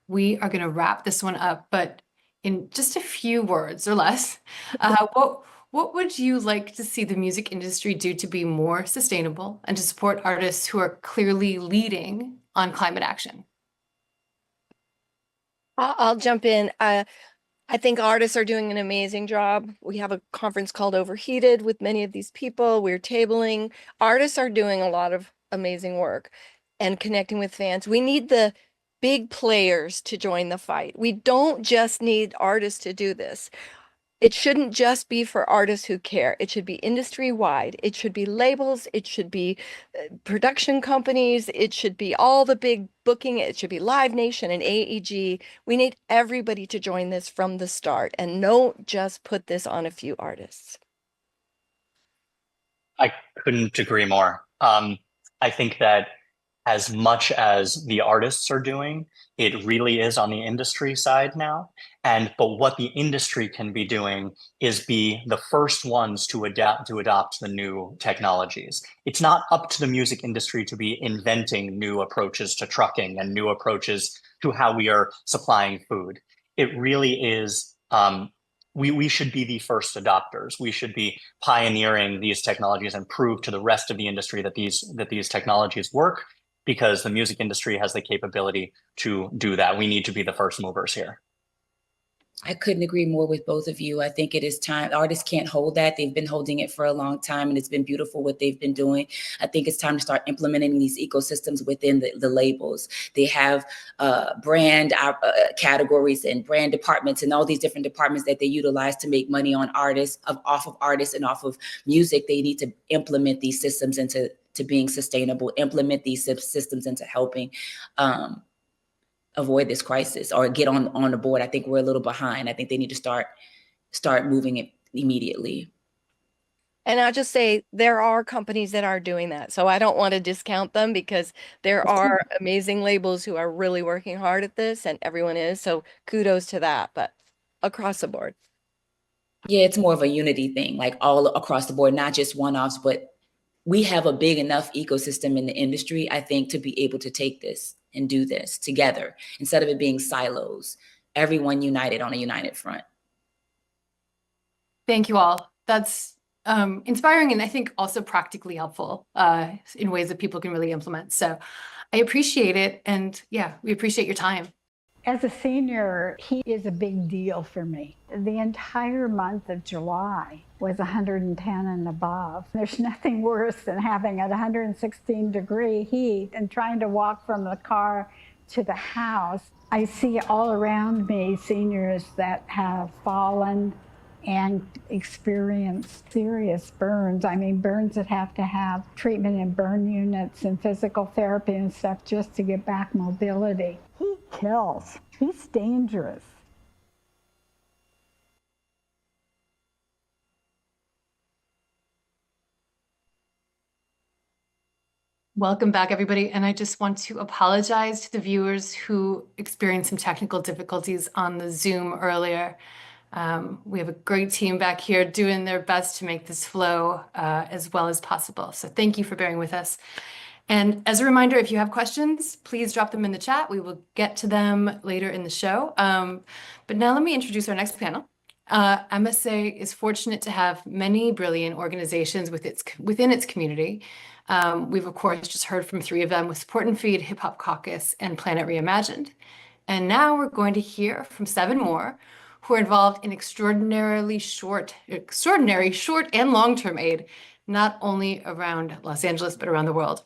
We are going to wrap this one up, but in just a few words or less, what would you like to see the music industry do to be more sustainable and to support artists who are clearly leading on climate action? I'll jump in. I think artists are doing an amazing job. We have a conference called Overheated with many of these people. We're tabling. Artists are doing a lot of amazing work and connecting with fans. We need the big players to join the fight. We don't just need artists to do this. It shouldn't just be for artists who care. It should be industry-wide. It should be labels. It should be production companies. It should be all the big booking. It should be Live Nation and AEG. We need everybody to join this from the start and don't just put this on a few artists. I couldn't agree more. I think that as much as the artists are doing, it really is on the industry side now. But what the industry can be doing is be the first ones to adopt the new technologies. It's not up to the music industry to be inventing new approaches to trucking and new approaches to how we are supplying food. It really is, we should be the first adopters. We should be pioneering these technologies and prove to the rest of the industry that these technologies work, because the music industry has the capability to do that. We need to be the first movers here. I couldn't agree more with both of you. I think it is time. Artists can't hold that. They've been holding it for a long time, and it's been beautiful what they've been doing. I think it's time to start implementing these ecosystems within the labels. They have brand categories and brand departments and all these different departments that they utilize to make money on artists, off of artists and off of music. They need to implement these systems into being sustainable, implement these systems into helping avoid this crisis or get on the board. I think we're a little behind. I think they need to start moving it immediately. And I'll just say there are companies that are doing that. So I don't want to discount them because there are amazing labels who are really working hard at this, and everyone is. So kudos to that, but across the board. Yeah, it's more of a unity thing, like all across the board, not just one-offs, but we have a big enough ecosystem in the industry, I think, to be able to take this and do this together instead of it being silos, everyone united on a united front. Thank you all. That's inspiring and I think also practically helpful in ways that people can really implement. So I appreciate it. And yeah, we appreciate your time. As a senior, heat is a big deal for me. The entire month of July was 110 and above. There's nothing worse than having a 116-degree heat and trying to walk from the car to the house. I see all around me seniors that have fallen and experience serious burns. I mean, burns that have to have treatment in burn units and physical therapy and stuff just to get back mobility. He kills. He's dangerous. Welcome back, everybody. And I just want to apologize to the viewers who experienced some technical difficulties on the Zoom earlier. We have a great team back here doing their best to make this flow as well as possible. So thank you for bearing with us. And as a reminder, if you have questions, please drop them in the chat. We will get to them later in the show. But now let me introduce our next panel. MSA is fortunate to have many brilliant organizations within its community. We've, of course, just heard from 3 of them with Support and Feed, Hip Hop Caucus, and Planet Reimagined. And now we're going to hear from 7 more who are involved in extraordinary short and long-term aid, not only around Los Angeles, but around the world.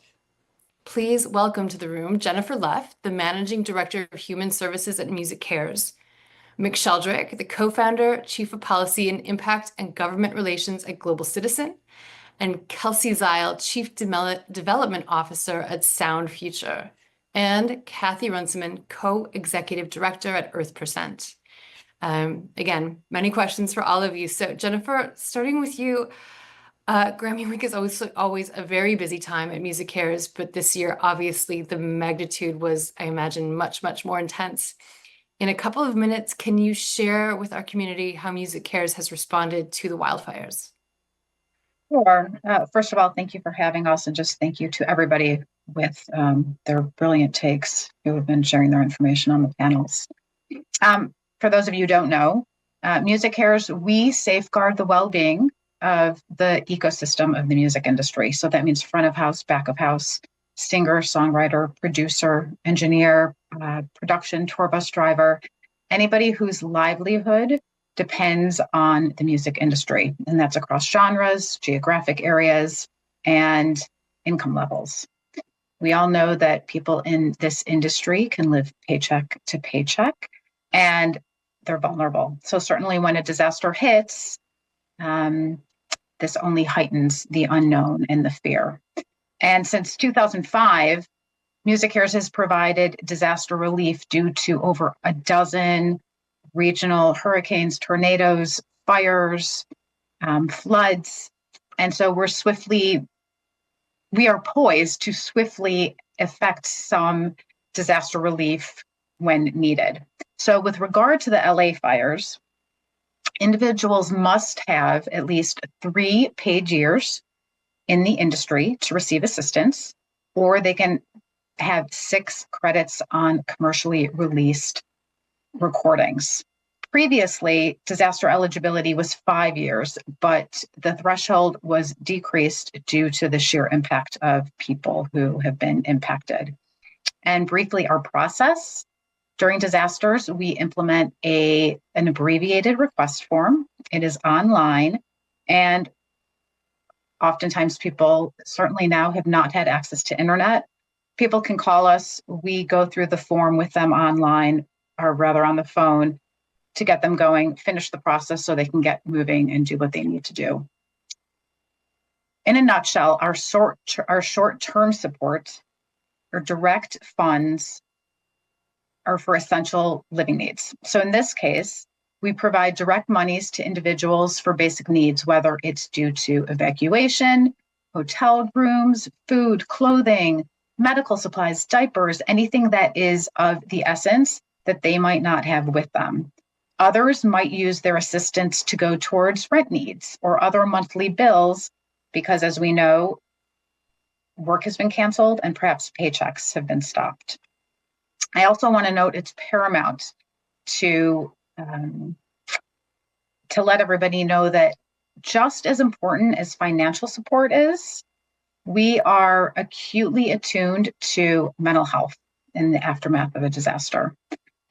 Please welcome to the room Jennifer Leff, the Managing Director of Human Services at Music Cares, Mick Sheldrick, the co-founder, Chief of Policy and Impact and Government Relations at Global Citizen, and Kelsey Zeil, Chief Development Officer at Sound Future, and Kathy Runciman, Co-Executive Director at Earth%. Again, many questions for all of you. So Jennifer, starting with you, Grammy Week is always a very busy time at Music Cares, but this year, obviously, the magnitude was, I imagine, much, much more intense. In a couple of minutes, can you share with our community how Music Cares has responded to the wildfires? Sure. First of all, thank you for having us, and just thank you to everybody with their brilliant takes who have been sharing their information on the panels. For those of you who don't know, Music Cares, we safeguard the well-being of the ecosystem of the music industry. So that means front of house, back of house, singer, songwriter, producer, engineer, production, tour bus driver, anybody whose livelihood depends on the music industry. And that's across genres, geographic areas, and income levels. We all know that people in this industry can live paycheck to paycheck, and they're vulnerable. So certainly when a disaster hits, this only heightens the unknown and the fear. And since 2005, Music Cares has provided disaster relief due to over a dozen regional hurricanes, tornadoes, fires, floods. And so we are poised to swiftly effect some disaster relief when needed. So with regard to the LA fires, individuals must have at least 3 paid years in the industry to receive assistance, or they can have 6 credits on commercially released recordings. Previously, disaster eligibility was 5 years, but the threshold was decreased due to the sheer impact of people who have been impacted. And briefly, our process. During disasters, we implement an abbreviated request form. It is online, and oftentimes people certainly now have not had access to internet. People can call us. We go through the form with them online, or rather on the phone, to get them going, finish the process so they can get moving and do what they need to do. In a nutshell, our short-term support or direct funds are for essential living needs. So in this case, we provide direct monies to individuals for basic needs, whether it's due to evacuation, hotel rooms, food, clothing, medical supplies, diapers, anything that is of the essence that they might not have with them. Others might use their assistance to go towards rent needs or other monthly bills, because as we know, work has been canceled and perhaps paychecks have been stopped. I also want to note it's paramount to let everybody know that just as important as financial support is, we are acutely attuned to mental health in the aftermath of a disaster.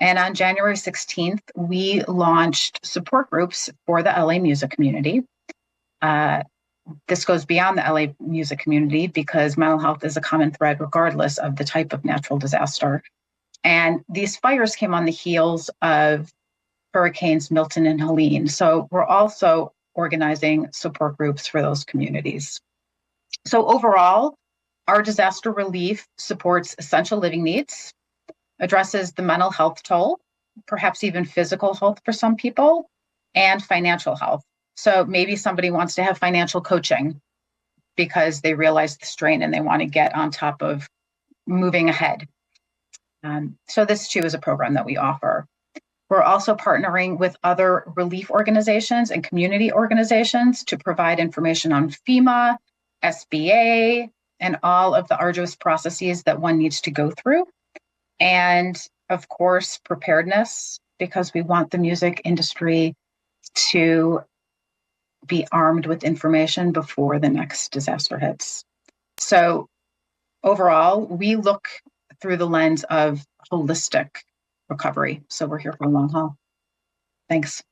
And on January 16th, we launched support groups for the LA music community. This goes beyond the LA music community because mental health is a common thread regardless of the type of natural disaster. And these fires came on the heels of Hurricanes Milton and Helene. So we're also organizing support groups for those communities. So overall, our disaster relief supports essential living needs, addresses the mental health toll, perhaps even physical health for some people, and financial health. So maybe somebody wants to have financial coaching because they realize the strain and they want to get on top of moving ahead. So this too is a program that we offer. We're also partnering with other relief organizations and community organizations to provide information on FEMA, SBA, and all of the arduous processes that one needs to go through. And of course, preparedness, because we want the music industry to be armed with information before the next disaster hits. So overall, we look through the lens of holistic recovery. So we're here for a long haul. Thanks.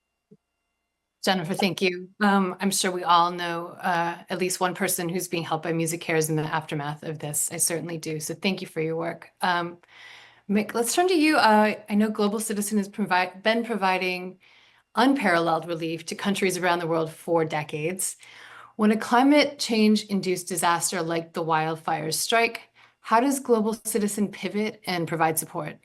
Jennifer, thank you. I'm sure we all know at least one person who's being helped by Music Cares in the aftermath of this. I certainly do. So thank you for your work. Mick, let's turn to you. I know Global Citizen has been providing unparalleled relief to countries around the world for decades. When a climate change-induced disaster like the wildfires strike, how does Global Citizen pivot and provide support?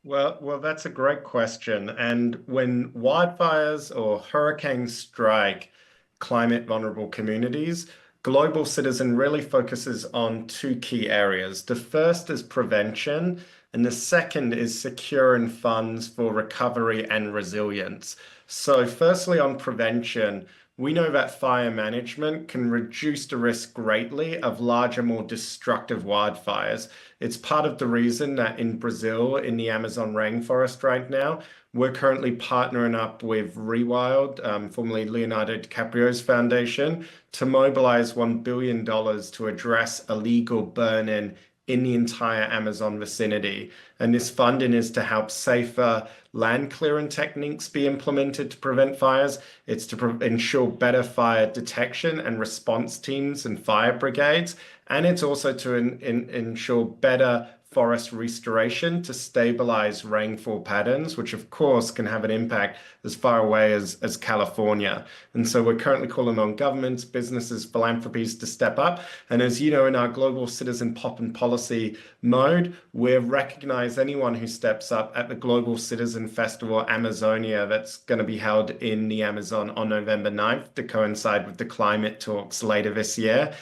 Well, that's a great question. And when wildfires or hurricanes strike climate vulnerable communities, Global Citizen really focuses on two key areas. The first is prevention, and the second is securing funds for recovery and resilience. So firstly, on prevention, we know that fire management can reduce the risk greatly of larger, more destructive wildfires. It's part of the reason that in Brazil, in the Amazon rainforest right now, we're currently partnering up with Rewild, formerly Leonardo DiCaprio's foundation, to mobilize $1 billion to address illegal burning in the entire Amazon vicinity. And this funding is to help safer land clearing techniques be implemented to prevent fires. It's to ensure better fire detection and response teams and fire brigades. And it's also to ensure better forest restoration to stabilize rainfall patterns, which of course can have an impact as far away as California. And so we're currently calling on governments, businesses, philanthropies to step up. And as you know, in our Global Citizen Pop and Policy mode, we recognize anyone who steps up at the Global Citizen Festival Amazonia that's going to be held in the Amazon on November 9th to coincide with the climate talks later this year.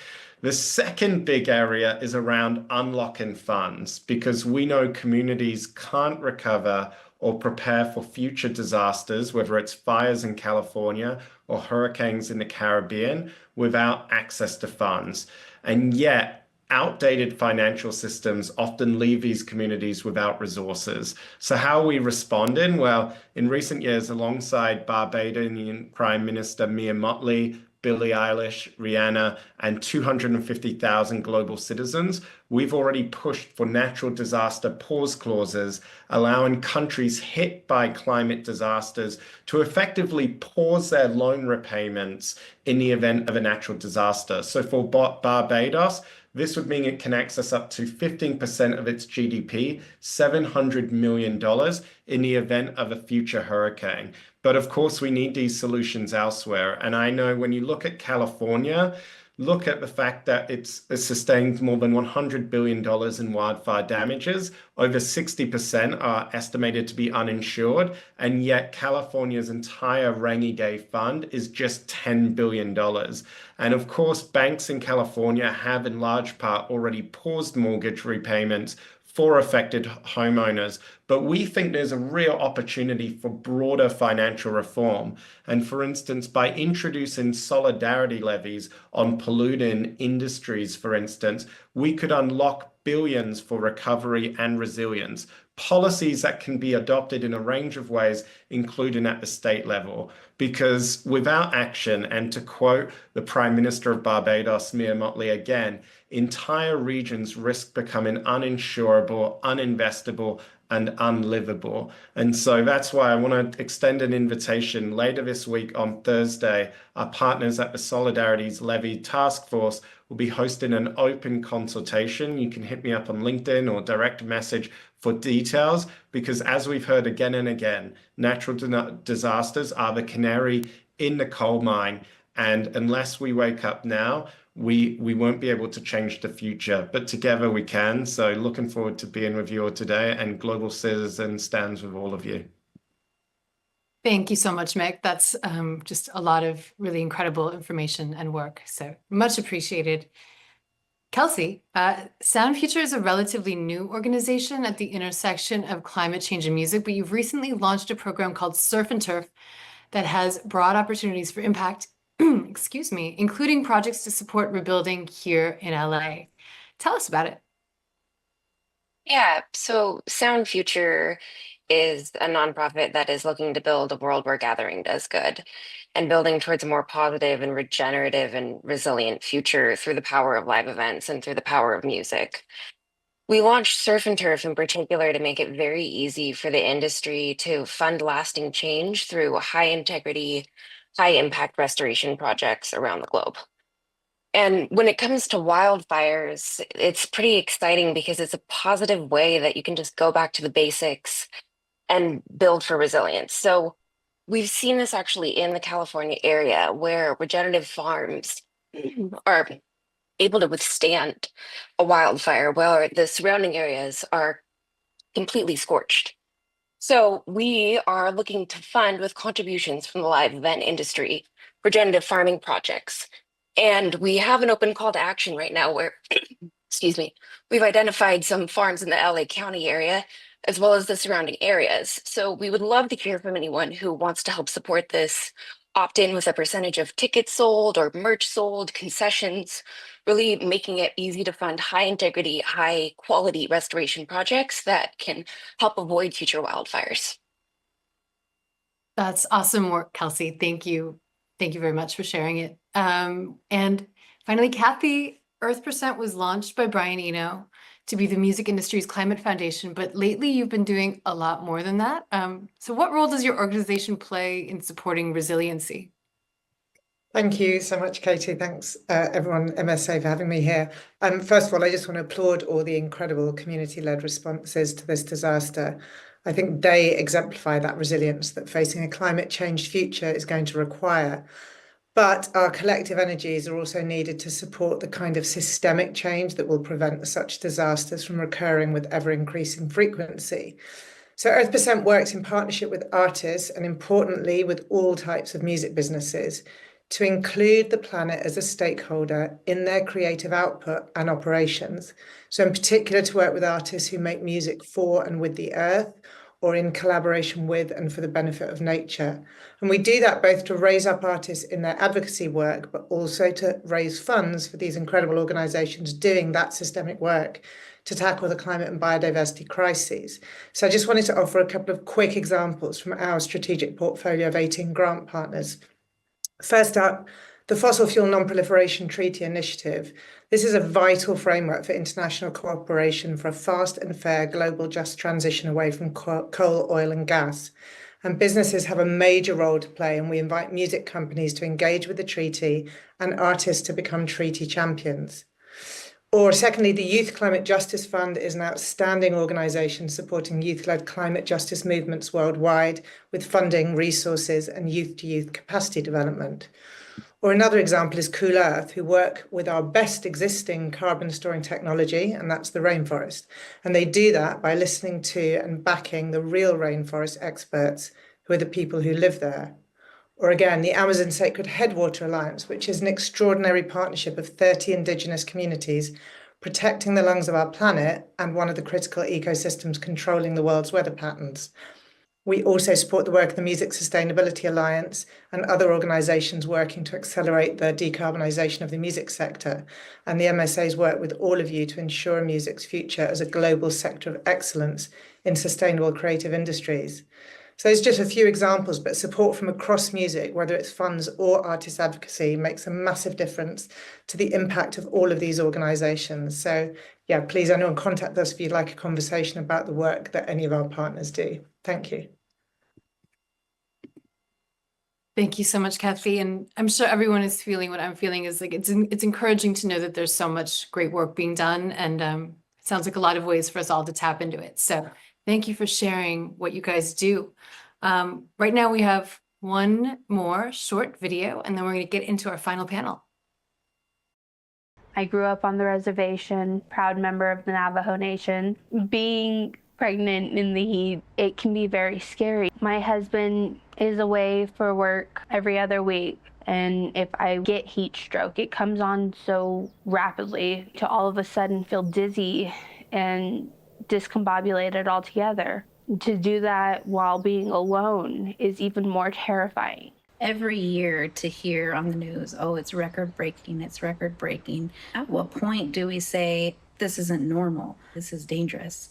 The second big area is around unlocking funds, because we know communities can't recover or prepare for future disasters, whether it's fires in California or hurricanes in the Caribbean, without access to funds. And yet, outdated financial systems often leave these communities without resources. So how are we responding? Well, in recent years, alongside Barbadian Prime Minister Mia Mottley, Billie Eilish, Rihanna, and 250,000 global citizens, we've already pushed for natural disaster pause clauses, allowing countries hit by climate disasters to effectively pause their loan repayments in the event of a natural disaster. So for Barbados, this would mean it can access up to 15% of its GDP, $700 million, in the event of a future hurricane. But of course, we need these solutions elsewhere. And I know when you look at California, look at the fact that it's sustained more than $100 billion in wildfire damages. Over 60% are estimated to be uninsured. And yet California's entire rainy day fund is just $10 billion. And of course, banks in California have in large part already paused mortgage repayments for affected homeowners. But we think there's a real opportunity for broader financial reform. And for instance, by introducing solidarity levies on polluting industries, for instance, we could unlock billions for recovery and resilience. Policies that can be adopted in a range of ways, including at the state level. Because without action, and to quote the Prime Minister of Barbados, Mia Mottley again, entire regions risk becoming uninsurable, uninvestable, and unlivable. And so that's why I want to extend an invitation later this week on Thursday. Our partners at the Solidarity's Levy Task Force will be hosting an open consultation. You can hit me up on LinkedIn or direct message for details, because as we've heard again and again, natural disasters are the canary in the coal mine. And unless we wake up now, we won't be able to change the future, but together we can. So looking forward to being with you all today, and Global Citizen stands with all of you. Thank you so much, Mick. That's just a lot of really incredible information and work. So much appreciated. Kelsey, Sound Future is a relatively new organization at the intersection of climate change and music, but you've recently launched a program called Surf and Turf that has broad opportunities for impact, excuse me, including projects to support rebuilding here in LA. Tell us about it. Yeah, so Sound Future is a nonprofit that is looking to build a world where gathering does good and building towards a more positive and regenerative and resilient future through the power of live events and through the power of music. We launched Surf and Turf in particular to make it very easy for the industry to fund lasting change through high integrity, high impact restoration projects around the globe. And when it comes to wildfires, it's pretty exciting because it's a positive way that you can just go back to the basics and build for resilience. So we've seen this actually in the California area, where regenerative farms are able to withstand a wildfire while the surrounding areas are completely scorched. So we are looking to fund, with contributions from the live event industry, regenerative farming projects. And we have an open call to action right now where, excuse me, we've identified some farms in the LA County area, as well as the surrounding areas. So we would love to hear from anyone who wants to help support this, opt in with a percentage of tickets sold or merch sold, concessions, really making it easy to fund high integrity, high quality restoration projects that can help avoid future wildfires. That's awesome work, Kelsey. Thank you. Thank you very much for sharing it. And finally, Kathy, Earth Percent was launched by Brian Eno to be the music industry's climate foundation, but lately you've been doing a lot more than that. So what role does your organization play in supporting resiliency? Thank you so much, Katie. Thanks, everyone, MSA, for having me here. First of all, I just want to applaud all the incredible community-led responses to this disaster. I think they exemplify that resilience that facing a climate change future is going to require. But our collective energies are also needed to support the kind of systemic change that will prevent such disasters from recurring with ever-increasing frequency. So Earth Percent works in partnership with artists and, importantly, with all types of music businesses to include the planet as a stakeholder in their creative output and operations. So in particular, to work with artists who make music for and with the earth, or in collaboration with and for the benefit of nature. And we do that both to raise up artists in their advocacy work, but also to raise funds for these incredible organizations doing that systemic work to tackle the climate and biodiversity crises. So I just wanted to offer a couple of quick examples from our strategic portfolio of 18 grant partners. First up, the Fossil Fuel Non-Proliferation Treaty Initiative. This is a vital framework for international cooperation for a fast and fair global just transition away from coal, oil, and gas. And businesses have a major role to play, and we invite music companies to engage with the treaty and artists to become treaty champions. Or secondly, the Youth Climate Justice Fund is an outstanding organisation supporting youth-led climate justice movements worldwide with funding, resources, and youth-to-youth capacity development. Or another example is Cool Earth, who work with our best existing carbon storing technology, and that's the rainforest. And they do that by listening to and backing the real rainforest experts, who are the people who live there. Or again, the Amazon Sacred Headwater Alliance, which is an extraordinary partnership of 30 indigenous communities protecting the lungs of our planet and one of the critical ecosystems controlling the world's weather patterns. We also support the work of the Music Sustainability Alliance and other organisations working to accelerate the decarbonisation of the music sector. And the MSA's work with all of you to ensure music's future as a global sector of excellence in sustainable creative industries. So it's just a few examples, but support from across music, whether it's funds or artist advocacy, makes a massive difference to the impact of all of these organisations. So yeah, please anyone contact us if you'd like a conversation about the work that any of our partners do. Thank you. Thank you so much, Kathy. And I'm sure everyone is feeling what I'm feeling is like it's encouraging to know that there's so much great work being done, and it sounds like a lot of ways for us all to tap into it. So thank you for sharing what you guys do. Right now we have one more short video, and then we're going to get into our final panel. I grew up on the reservation, proud member of the Navajo Nation. Being pregnant in the heat, it can be very scary. My husband is away for work every other week, and if I get heat stroke, it comes on so rapidly to all of a sudden feel dizzy and discombobulated altogether. To do that while being alone is even more terrifying. Every year to hear on the news, oh, it's record breaking, it's record breaking. At what point do we say, this isn't normal, this is dangerous?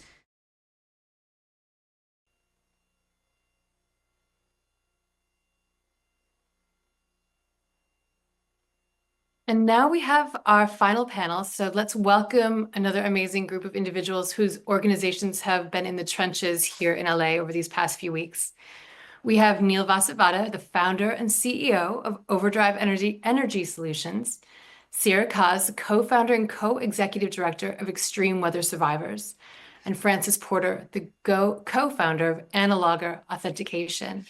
And now we have our final panel. So let's welcome another amazing group of individuals whose organizations have been in the trenches here in LA over these past few weeks. We have Neil Vasavada, the founder and CEO of Overdrive Energy Solutions, Sierra Kaz, the co-founder and co-executive director of Extreme Weather Survivors, and Francis Porter, the co-founder of Analoger Authentication.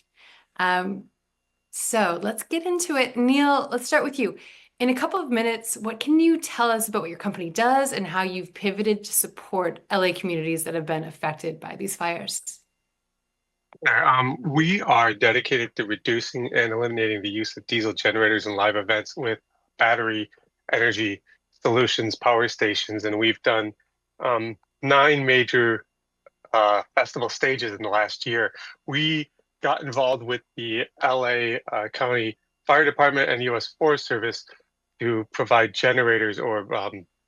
So let's get into it. Neil, let's start with you. In a couple of minutes, what can you tell us about what your company does and how you've pivoted to support LA communities that have been affected by these fires? We are dedicated to reducing and eliminating the use of diesel generators in live events with battery energy solutions, power stations, and we've done 9 major festival stages in the last year. We got involved with the LA County Fire Department and U.S. Forest Service to provide generators or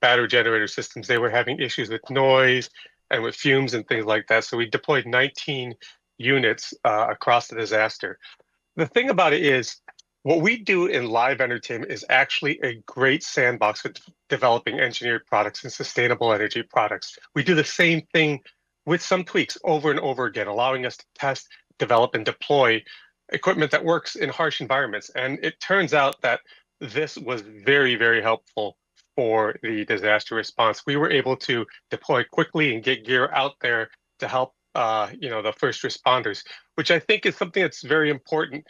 battery generator systems. They were having issues with noise and with fumes and things like that. So we deployed 19 units across the disaster. The thing about it is, what we do in live entertainment is actually a great sandbox for developing engineered products and sustainable energy products. We do the same thing with some tweaks over and over again, allowing us to test, develop, and deploy equipment that works in harsh environments. And it turns out that this was very, very helpful for the disaster response. We were able to deploy quickly and get gear out there to help the first responders, which I think is something that's very important.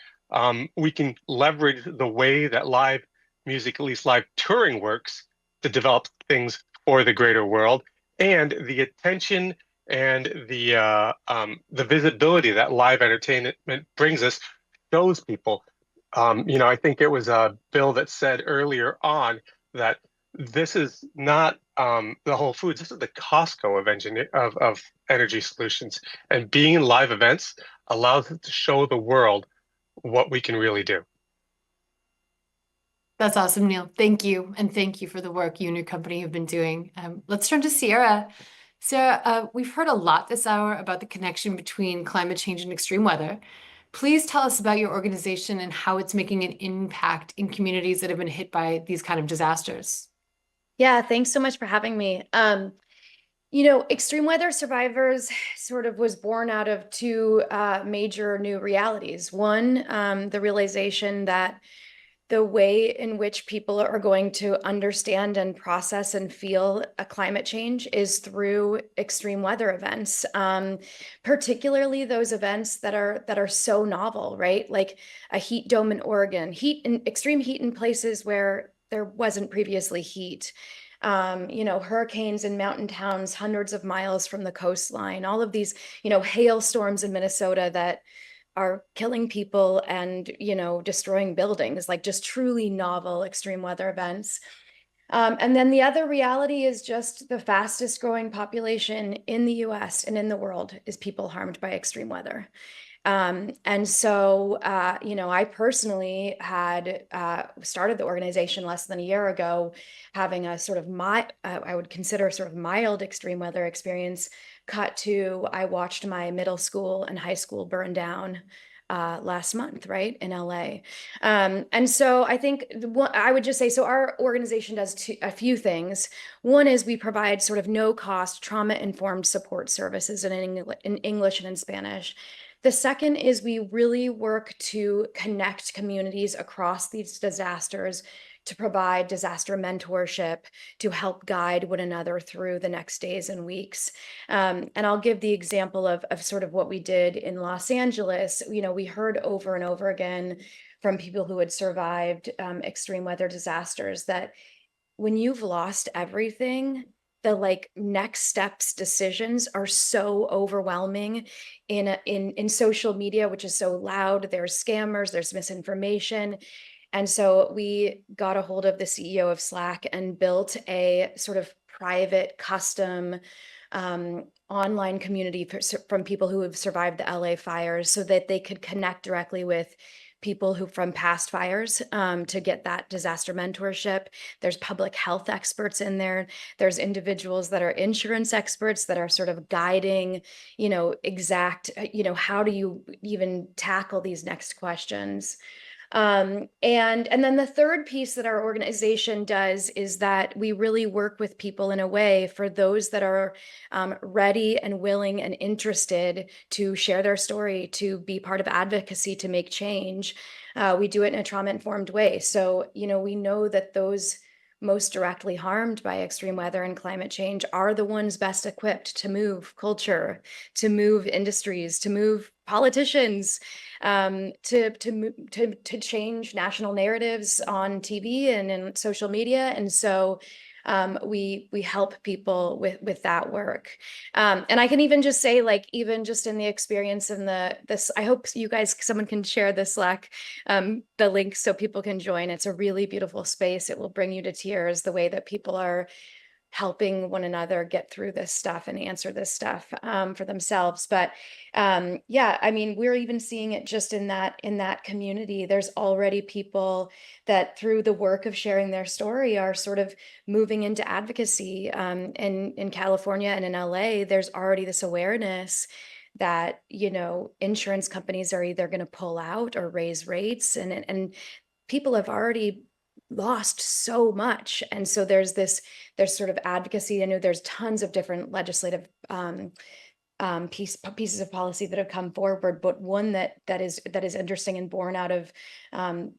We can leverage the way that live music, at least live touring, works to develop things for the greater world, and the attention and the visibility that live entertainment brings us shows people. I think it was a bill that said earlier on that this is not the Whole Foods, this is the Costco of energy solutions. And being in live events allows us to show the world what we can really do. That's awesome, Neil. Thank you. And thank you for the work you and your company have been doing. Let's turn to Sierra. Sarah, we've heard a lot this hour about the connection between climate change and extreme weather. Please tell us about your organization and how it's making an impact in communities that have been hit by these kind of disasters. Yeah, thanks so much for having me. Extreme Weather Survivors sort of was born out of 2 major new realities. One, the realization that the way in which people are going to understand and process and feel a climate change is through extreme weather events, particularly those events that are so novel, right? Like a heat dome in Oregon, extreme heat in places where there wasn't previously heat. Hurricanes in mountain towns hundreds of miles from the coastline, all of these, hailstorms in Minnesota that are killing people and, destroying buildings, like just truly novel extreme weather events. And then the other reality is just the fastest growing population in the US and in the world is people harmed by extreme weather. And so, I personally had started the organization less than a year ago, having a sort of I would consider sort of mild extreme weather experience cut to I watched my middle school and high school burn down last month, right, in LA. And so I think I would just say, so our organization does a few things. One is we provide sort of no-cost trauma-informed support services in English and in Spanish. The second is we really work to connect communities across these disasters, to provide disaster mentorship, to help guide one another through the next days and weeks. And I'll give the example of sort of what we did in Los Angeles. You know, we heard over and over again from people who had survived extreme weather disasters that when you've lost everything, the like next steps decisions are so overwhelming in social media, which is so loud. There's scammers, there's misinformation. And so we got a hold of the CEO of Slack and built a sort of private custom online community from people who have survived the LA fires so that they could connect directly with people who from past fires to get that disaster mentorship. There's public health experts in there. There's individuals that are insurance experts that are sort of guiding, you know, how do you even tackle these next questions? And then the third piece that our organization does is that we really work with people in a way for those that are ready and willing and interested to share their story, to be part of advocacy, to make change. We do it in a trauma-informed way. So, you know, we know that those most directly harmed by extreme weather and climate change are the ones best equipped to move culture, to move industries, to move politicians, to change national narratives on TV and in social media. And so we help people with that work. And I can even just say, like, even just in the experience in this, I hope you guys, someone can share the Slack, the link so people can join. It's a really beautiful space. It will bring you to tears, the way that people are helping one another get through this stuff and answer this stuff for themselves. But yeah, I mean, we're even seeing it just in that community. There's already people that through the work of sharing their story are sort of moving into advocacy. In California and in LA, there's already this awareness that, you know, insurance companies are either going to pull out or raise rates, and people have already lost so much. And so there's sort of advocacy. I know there's tons of different legislative pieces of policy that have come forward, but one that is interesting and born out of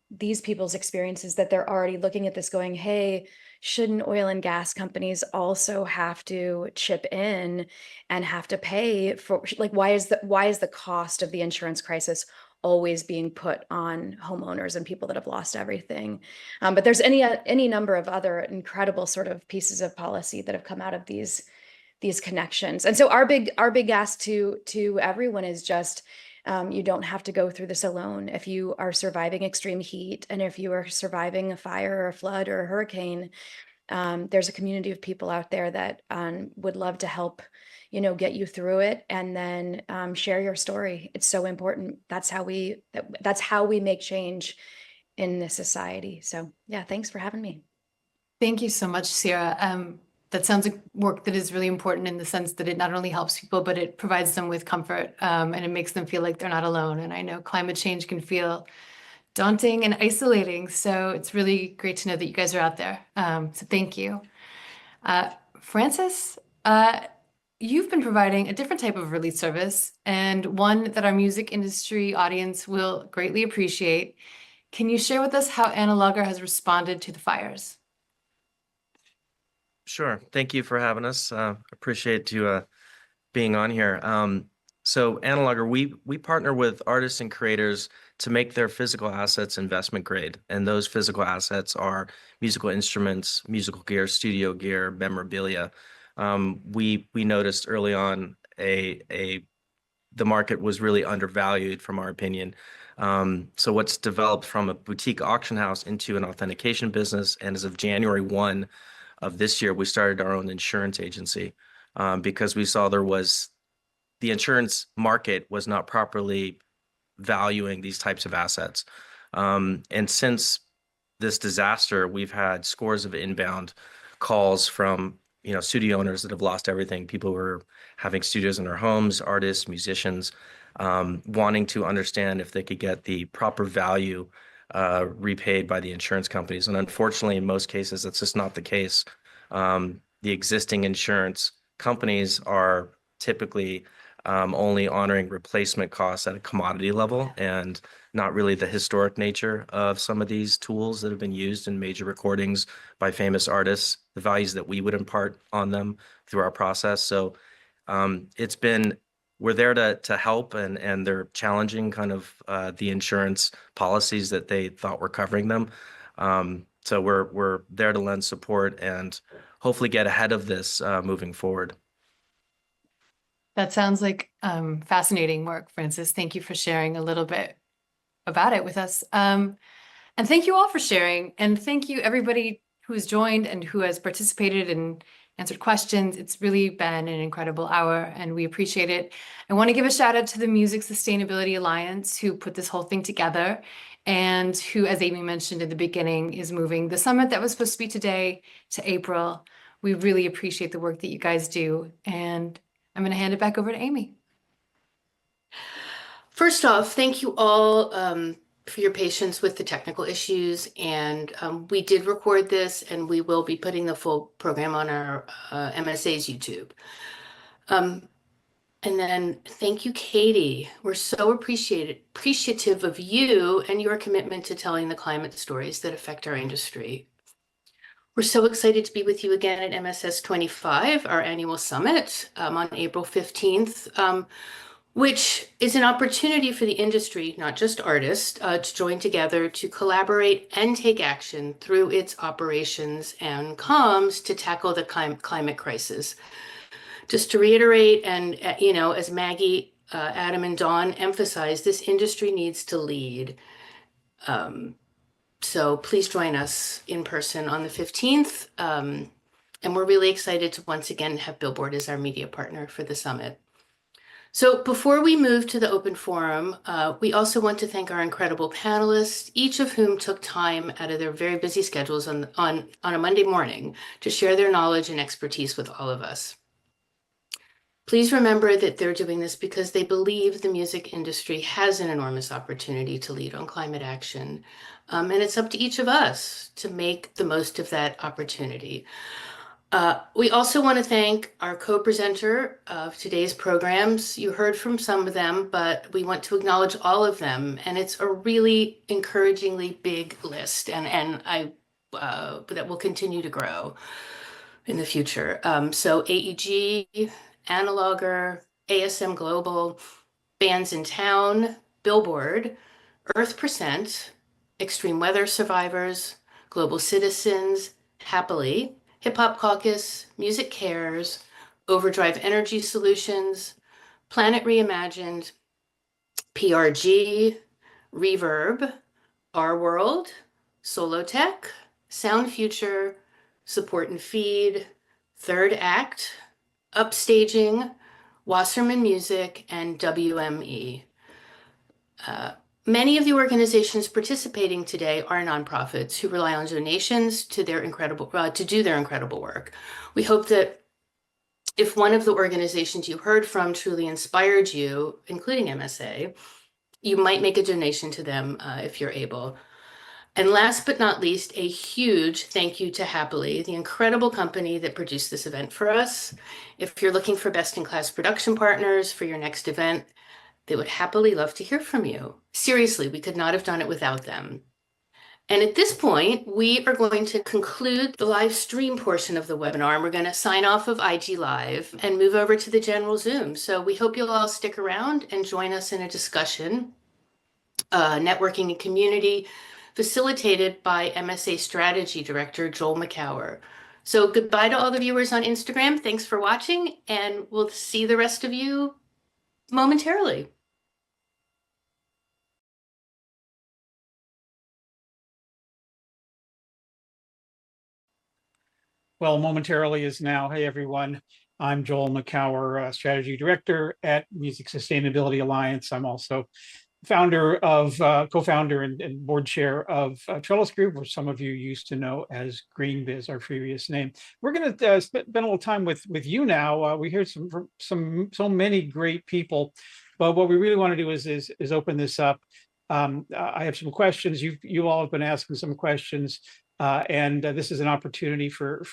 these people's experiences, that they're already looking at this going, hey, shouldn't oil and gas companies also have to chip in and have to pay for, like, why is the cost of the insurance crisis always being put on homeowners and people that have lost everything? But there's any number of other incredible sort of pieces of policy that have come out of these connections. And so our big ask to everyone is just, you don't have to go through this alone. If you are surviving extreme heat, and if you are surviving a fire or a flood or a hurricane, there's a community of people out there that would love to help, you know, get you through it, and then share your story. It's so important. That's how we make change in this society. So yeah, thanks for having me. Thank you so much, Sierra. That sounds like work that is really important in the sense that it not only helps people, but it provides them with comfort, and it makes them feel like they're not alone. And I know climate change can feel daunting and isolating. So it's really great to know that you guys are out there. So thank you. Francis, you've been providing a different type of relief service, and one that our music industry audience will greatly appreciate. Can you share with us how Analoger has responded to the fires? Sure. Thank you for having us. Appreciate you being on here. So Analoger, we partner with artists and creators to make their physical assets investment grade. And those physical assets are musical instruments, musical gear, studio gear, memorabilia. We noticed early on the market was really undervalued from our opinion. So what's developed from a boutique auction house into an authentication business, and as of January 1 of this year, we started our own insurance agency because we saw the insurance market was not properly valuing these types of assets. And since this disaster, we've had scores of inbound calls from studio owners that have lost everything, people who are having studios in their homes, artists, musicians, wanting to understand if they could get the proper value repaid by the insurance companies. And unfortunately, in most cases, that's just not the case. The existing insurance companies are typically only honoring replacement costs at a commodity level and not really the historic nature of some of these tools that have been used in major recordings by famous artists, the values that we would impart on them through our process. So we're there to help, and they're challenging kind of the insurance policies that they thought were covering them. So we're there to lend support and hopefully get ahead of this moving forward. That sounds like fascinating work, Francis. Thank you for sharing a little bit about it with us. And thank you all for sharing. And thank you everybody who's joined and who has participated and answered questions. It's really been an incredible hour and we appreciate it. I want to give a shout out to the Music Sustainability Alliance who put this whole thing together and who, as Amy mentioned in the beginning, is moving the summit that was supposed to be today to April. We really appreciate the work that you guys do. And I'm going to hand it back over to Amy. First off, thank you all for your patience with the technical issues. And we did record this and we will be putting the full program on our MSA's YouTube. And then thank you, Katie. We're so appreciative of you and your commitment to telling the climate stories that affect our industry. We're so excited to be with you again at MSS 25, our annual summit on April 15th, which is an opportunity for the industry, not just artists, to join together to collaborate and take action through its operations and comms to tackle the climate crisis. Just to reiterate, and as Maggie, Adam, and Dawn emphasized, this industry needs to lead. So please join us in person on the 15th. And we're really excited to once again have Billboard as our media partner for the summit. So before we move to the open forum, we also want to thank our incredible panelists, each of whom took time out of their very busy schedules on a Monday morning to share their knowledge and expertise with all of us. Please remember that they're doing this because they believe the music industry has an enormous opportunity to lead on climate action. And it's up to each of us to make the most of that opportunity. We also want to thank our co-presenter of today's programs. You heard from some of them, but we want to acknowledge all of them. And it's a really encouragingly big list, and that will continue to grow in the future. So AEG, Analoger, ASM Global, Bands in Town, Billboard, Earth%, Extreme Weather Survivors, Global Citizens, Happily, Hip Hop Caucus, Music Cares, Overdrive Energy Solutions, Planet Reimagined, PRG, Reverb, Our World, Solotech, Sound Future, Support and Feed, Third Act, Upstaging, Wasserman Music, and WME. Many of the organizations participating today are nonprofits who rely on donations to do their incredible work. We hope that if one of the organizations you heard from truly inspired you, including MSA, you might make a donation to them if you're able. And last but not least, a huge thank you to Happily, the incredible company that produced this event for us. If you're looking for best-in-class production partners for your next event, they would happily love to hear from you. Seriously, we could not have done it without them. And at this point, we are going to conclude the live stream portion of the webinar. We're going to sign off of IG Live and move over to the general Zoom. So we hope you'll all stick around and join us in a discussion, networking and community, facilitated by MSA Strategy Director Joel McCower. So goodbye to all the viewers on Instagram. Thanks for watching, and we'll see the rest of you momentarily. Well, momentarily is now. Hey, everyone. I'm Joel McCower, Strategy Director at Music Sustainability Alliance. I'm also founder of, co-founder and board chair of Trellis Group, which some of you used to know as GreenBiz, our previous name. We're going to spend a little time with you now. We heard so many great people, but what we really want to do is open this up. I have some questions. You all have been asking some questions, and this is an opportunity for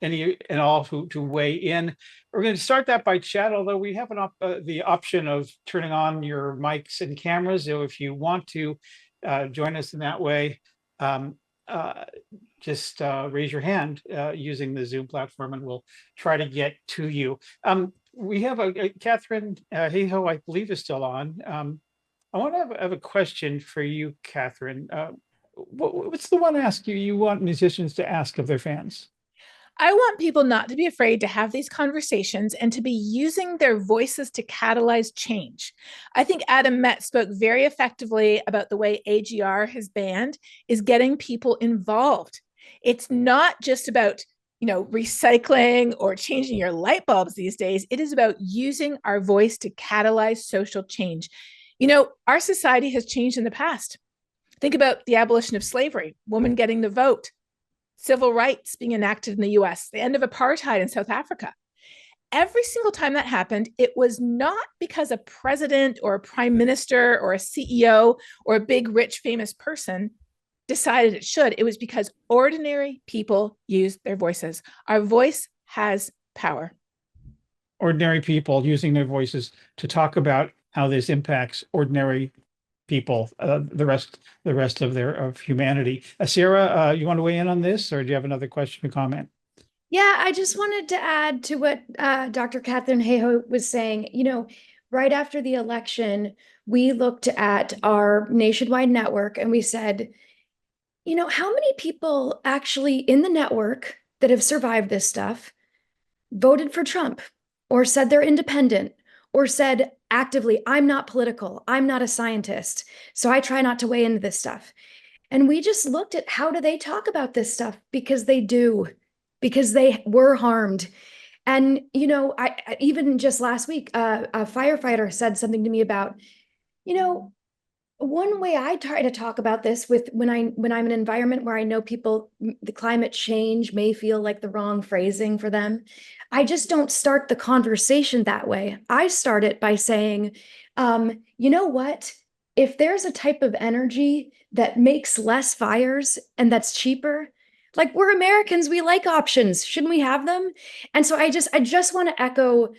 any and all to weigh in. We're going to start that by chat, although we have the option of turning on your mics and cameras. So if you want to join us in that way, just raise your hand using the Zoom platform, and we'll try to get to you. We have Catherine Hayhoe, I believe, is still on. I want to have a question for you, Catherine. What's the one ask you want musicians to ask of their fans? I want people not to be afraid to have these conversations and to be using their voices to catalyze change. I think Adam Met spoke very effectively about the way AGR, his band, is getting people involved. It's not just about, recycling or changing your light bulbs these days. It is about using our voice to catalyze social change. Our society has changed in the past. Think about the abolition of slavery, women getting the vote, civil rights being enacted in the US, the end of apartheid in South Africa. Every single time that happened, it was not because a president or a prime minister or a CEO or a big, rich, famous person decided it should. It was because ordinary people used their voices. Our voice has power. Ordinary people using their voices to talk about how this impacts ordinary people, the rest of humanity. Sarah, you want to weigh in on this, or do you have another question or comment? Yeah, I just wanted to add to what Dr. Catherine Hayhoe was saying. Right after the election, we looked at our nationwide network and we said, how many people actually in the network that have survived this stuff voted for Trump or said they're independent or said actively, I'm not political, I'm not a scientist, so I try not to weigh into this stuff. And we just looked at how do they talk about this stuff, because they do, because they were harmed. And, I even just last week, a firefighter said something to me about, one way I try to talk about this when I'm in an environment where I know people, the climate change may feel like the wrong phrasing for them. I just don't start the conversation that way. I start it by saying, you know what? If there's a type of energy that makes less fires and that's cheaper, like, we're Americans, we like options. Shouldn't we have them? And so I just want to echo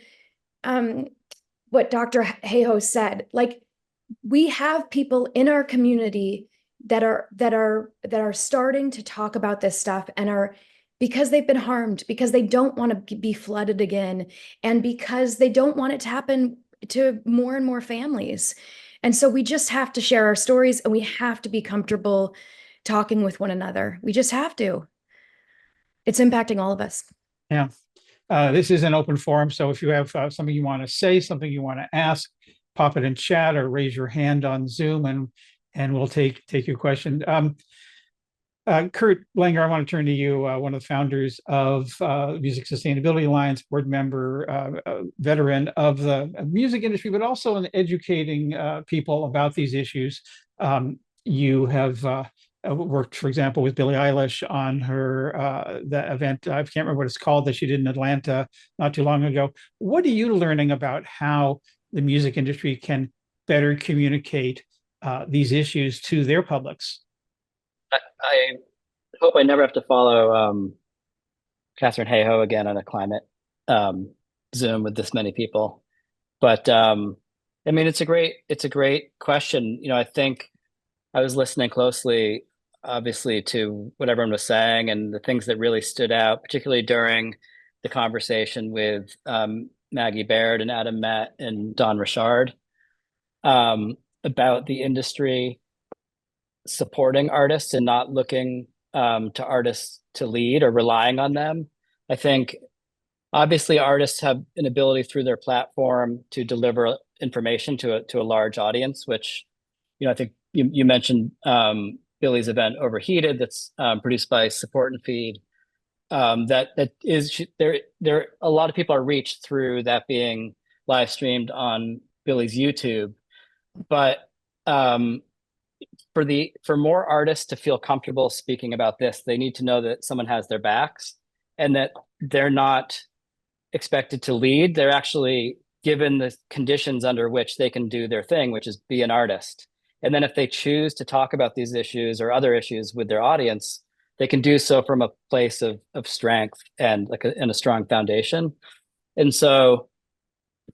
what Dr. Hayhoe said. Like, we have people in our community that are starting to talk about this stuff and are, because they've been harmed, because they don't want to be flooded again, and because they don't want it to happen to more and more families. And so we just have to share our stories, and we have to be comfortable talking with one another. We just have to. It's impacting all of us. Yeah. This is an open forum, so if you have something you want to say, something you want to ask, pop it in chat or raise your hand on Zoom, and we'll take your question. Kurt Langer, I want to turn to you, one of the founders of Music Sustainability Alliance, board member, veteran of the music industry, but also in educating people about these issues. You have worked, for example, with Billie Eilish on her the event, I can't remember what it's called, that she did in Atlanta not too long ago. What are you learning about how the music industry can better communicate these issues to their publics? I hope I never have to follow Catherine Hayhoe again on a climate Zoom with this many people. But it's a great question. I think I was listening closely, obviously, to what everyone was saying, and the things that really stood out, particularly during the conversation with Maggie Baird and Adam Met and Don Richard, about the industry supporting artists and not looking to artists to lead or relying on them. I think obviously artists have an ability through their platform to deliver information to a large audience, which, I think you mentioned Billie's event Overheated, that's produced by Support and Feed. That is there. A lot of people are reached through that being live streamed on Billie's YouTube. But for more artists to feel comfortable speaking about this, they need to know that someone has their backs and that they're not expected to lead. They're actually given the conditions under which they can do their thing, which is be an artist. And then if they choose to talk about these issues or other issues with their audience, they can do so from a place of strength and and a strong foundation. And so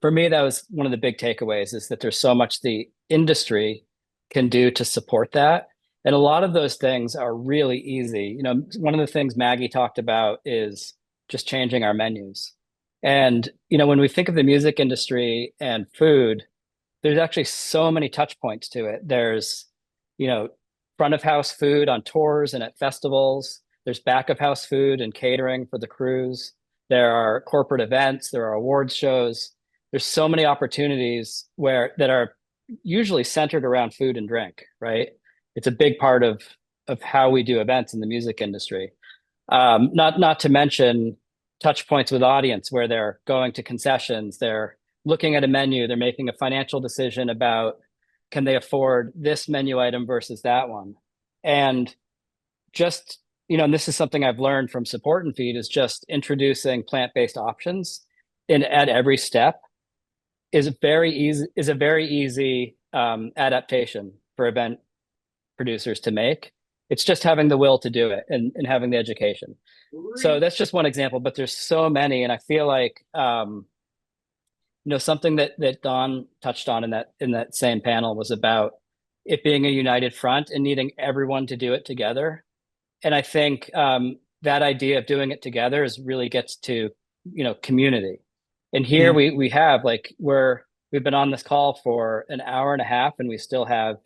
for me, that was one of the big takeaways, is that there's so much the industry can do to support that. And a lot of those things are really easy. You know, one of the things Maggie talked about is just changing our menus. And, you know, when we think of the music industry and food, there's actually so many touch points to it. There's, you know, front of house food on tours and at festivals. There's back of house food and catering for the crews. There are corporate events. There are awards shows. There's so many opportunities that are usually centered around food and drink, right? It's a big part of how we do events in the music industry. Not to mention touch points with audience, where they're going to concessions, they're looking at a menu, they're making a financial decision about, can they afford this menu item versus that one? And just, you know, and this is something I've learned from Support and Feed, is just introducing plant-based options at every step is a very easy adaptation for event producers to make. It's just having the will to do it and having the education. So that's just one example, but there's so many. And I feel like, you know, something that Don touched on in that same panel was about it being a united front and needing everyone to do it together. And I think that idea of doing it together really gets to, you know, community. And here we have, like, we've been on this call for an hour and a half, and we still have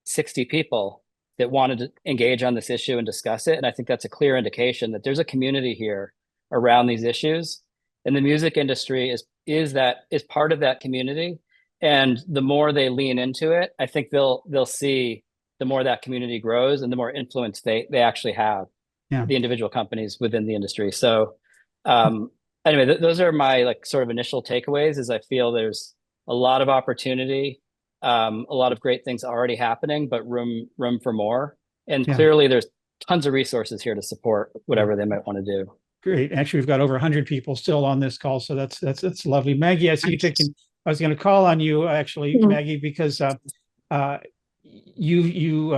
60 people that wanted to engage on this issue and discuss it. And I think that's a clear indication that there's a community here around these issues. And the music industry is part of that community. And the more they lean into it, I think they'll see the more that community grows and the more influence they actually have, the individual companies within the industry. So anyway, those are my like sort of initial takeaways. Is I feel there's a lot of opportunity, a lot of great things already happening, but room for more. And clearly there's tons of resources here to support whatever they might want to do. Great. Actually, we've got over 100 people still on this call, so that's lovely. Maggie, I see you taking. I was going to call on you actually, Maggie, because you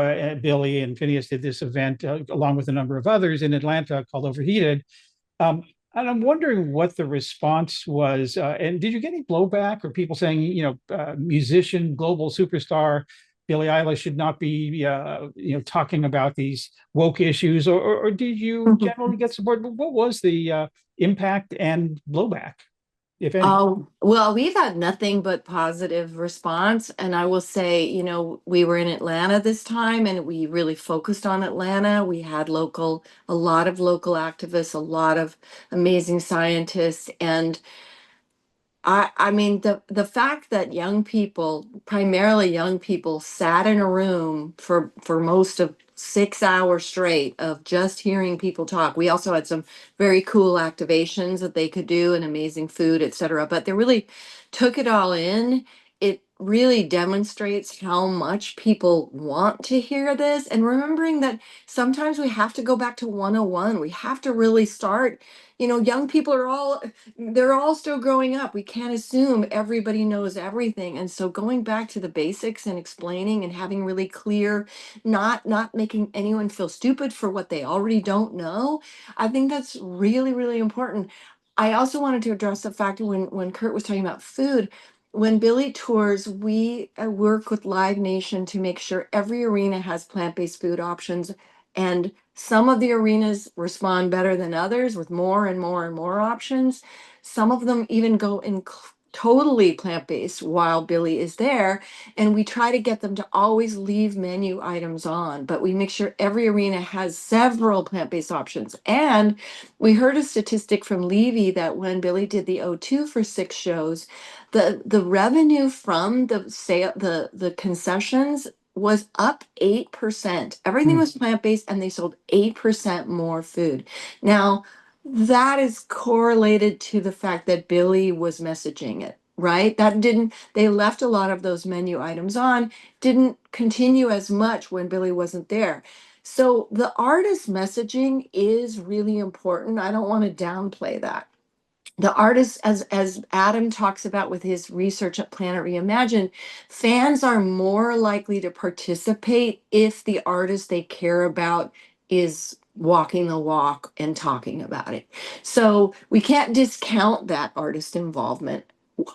Billy and Phineas did this event along with a number of others in Atlanta called Overheated. And I'm wondering what the response was. And did you get any blowback, or people saying, you know, musician, global superstar Billie Eilish should not be, you know, talking about these woke issues, or did you generally get support? What was the impact and blowback, if any? Oh, well, we've had nothing but positive response. And I will say, you know, we were in Atlanta this time and we really focused on Atlanta. We had a lot of local activists, a lot of amazing scientists. And I mean, the fact that young people, primarily young people, sat in a room for most of 6 hours straight of just hearing people talk. We also had some very cool activations that they could do and amazing food, etc. But they really took it all in. It really demonstrates how much people want to hear this, and remembering that sometimes we have to go back to 101. We have to really start, you know, young people they're all still growing up. We can't assume everybody knows everything. And so going back to the basics and explaining and having really clear, not making anyone feel stupid for what they already don't know, I think that's really, really important. I also wanted to address the fact when Kurt was talking about food. When Billy tours, we work with Live Nation to make sure every arena has plant-based food options. And some of the arenas respond better than others with more and more and more options. Some of them even go in totally plant-based while Billy is there. And we try to get them to always leave menu items on, but we make sure every arena has several plant-based options. And we heard a statistic from Levy that when Billy did the O2 for 6 shows, the revenue from the concessions was up 8%. Everything was plant-based and they sold 8% more food. Now, that is correlated to the fact that Billy was messaging it. right? They left a lot of those menu items on, didn't continue as much when Billy wasn't there. So the artist messaging is really important. I don't want to downplay that. The artists, as Adam talks about with his research at Planet Reimagine, fans are more likely to participate if the artist they care about is walking the walk and talking about it. So we can't discount that artist involvement.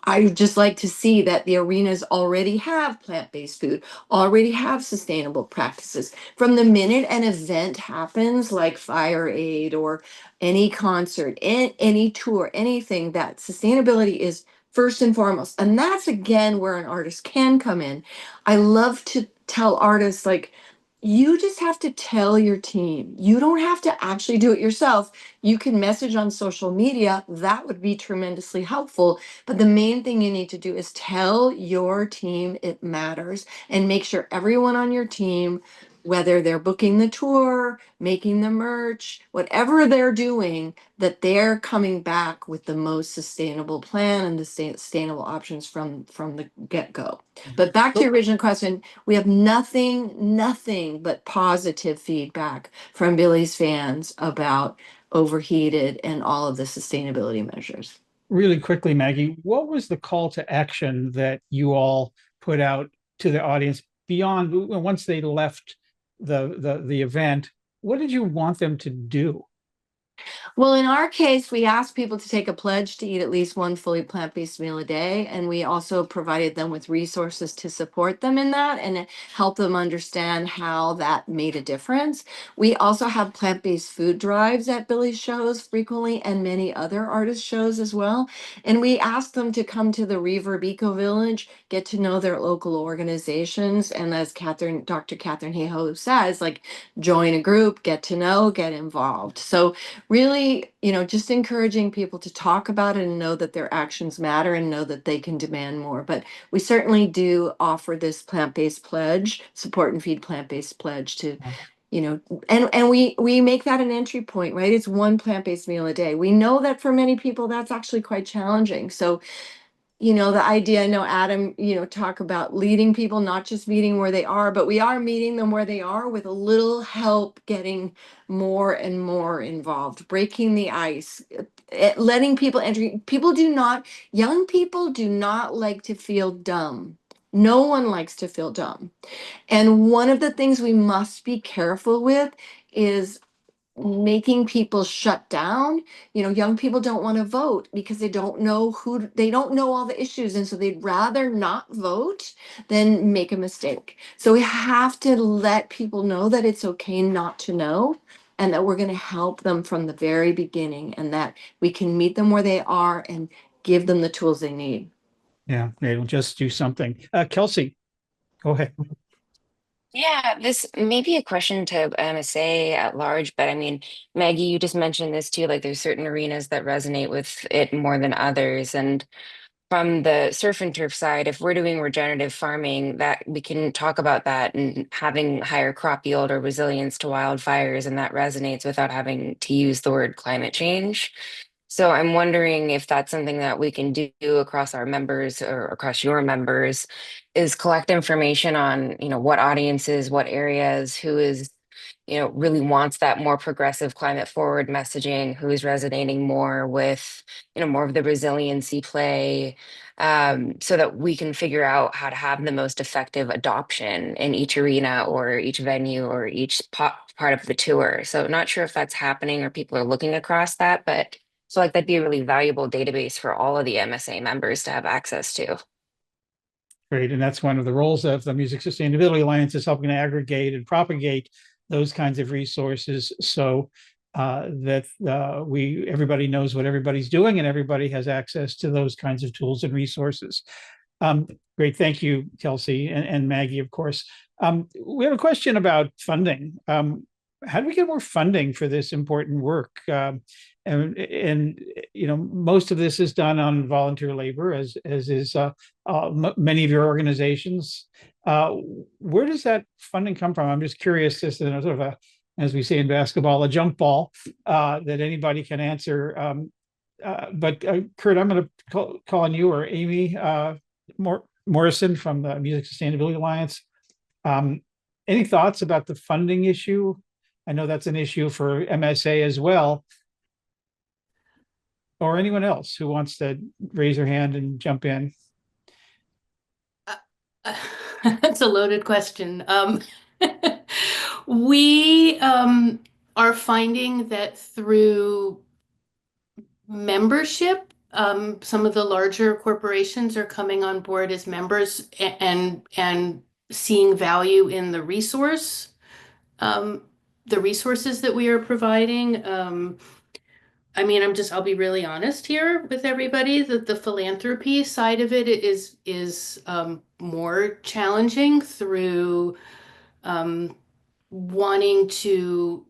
I would just like to see that the arenas already have plant-based food, already have sustainable practices. From the minute an event happens, like Fire Aid or any concert, any tour, anything, that sustainability is first and foremost. And that's again where an artist can come in. I love to tell artists, like, you just have to tell your team. You don't have to actually do it yourself. You can message on social media. That would be tremendously helpful. But the main thing you need to do is tell your team it matters, and make sure everyone on your team, whether they're booking the tour, making the merch, whatever they're doing, that they're coming back with the most sustainable plan and the sustainable options from the get-go. But back to your original question, we have nothing but positive feedback from Billy's fans about overheated and all of the sustainability measures. Really quickly, Maggie, what was the call to action that you all put out to the audience beyond once they left the event? What did you want them to do? Well, in our case, we asked people to take a pledge to eat at least one fully plant-based meal a day. And we also provided them with resources to support them in that and help them understand how that made a difference. We also have plant-based food drives at Billy's shows frequently, and many other artist shows as well. And we asked them to come to the Reverb Eco Village, get to know their local organizations. And as Dr. Catherine Hayhoe says, like, join a group, get to know, get involved. So really, just encouraging people to talk about it and know that their actions matter and know that they can demand more. But we certainly do offer this plant-based pledge, support and feed plant-based pledge to, and we make that an entry point, right? It's one plant-based meal a day. We know that for many people, that's actually quite challenging. So the idea, I know Adam, talk about leading people, not just meeting where they are, but we are meeting them where they are with a little help getting more and more involved, breaking the ice, letting people enter. Young people do not like to feel dumb. No one likes to feel dumb. And one of the things we must be careful with is making people shut down. Young people don't want to vote because they don't know all the issues. And so they'd rather not vote than make a mistake. So we have to let people know that it's okay not to know, and that we're going to help them from the very beginning, and that we can meet them where they are and give them the tools they need. Yeah, they'll just do something. Kelsey, go ahead. Yeah, this may be a question to MSA at large, but I mean, Maggie, you just mentioned this too, like there's certain arenas that resonate with it more than others. And from the surf and turf side, if we're doing regenerative farming, that we can talk about that and having higher crop yield or resilience to wildfires, and that resonates without having to use the word climate change. So I'm wondering if that's something that we can do across our members or across your members, is collect information on, what audiences, what areas, who is, really wants that more progressive climate forward messaging, who is resonating more with, more of the resiliency play, so that we can figure out how to have the most effective adoption in each arena or each venue or each part of the tour. So not sure if that's happening or people are looking across that, but so like that'd be a really valuable database for all of the MSA members to have access to. Great, and that's one of the roles of the Music Sustainability Alliance, is helping to aggregate and propagate those kinds of resources, so that everybody knows what everybody's doing and everybody has access to those kinds of tools and resources. Great, thank you, Kelsey and Maggie, of course. We have a question about funding. How do we get more funding for this important work? And most of this is done on volunteer labor, as is many of your organizations. Where does that funding come from? I'm just curious, just sort of as we say in basketball, a jump ball that anybody can answer. Kurt, I'm going to call on you or Amy Morrison from the Music Sustainability Alliance. Any thoughts about the funding issue? I know that's an issue for MSA as well. Or anyone else who wants to raise their hand and jump in. That's a loaded question. We are finding that through membership, some of the larger corporations are coming on board as members and seeing value in the resources that we are providing. I mean, I'll be really honest here with everybody that the philanthropy side of it is more challenging through wanting to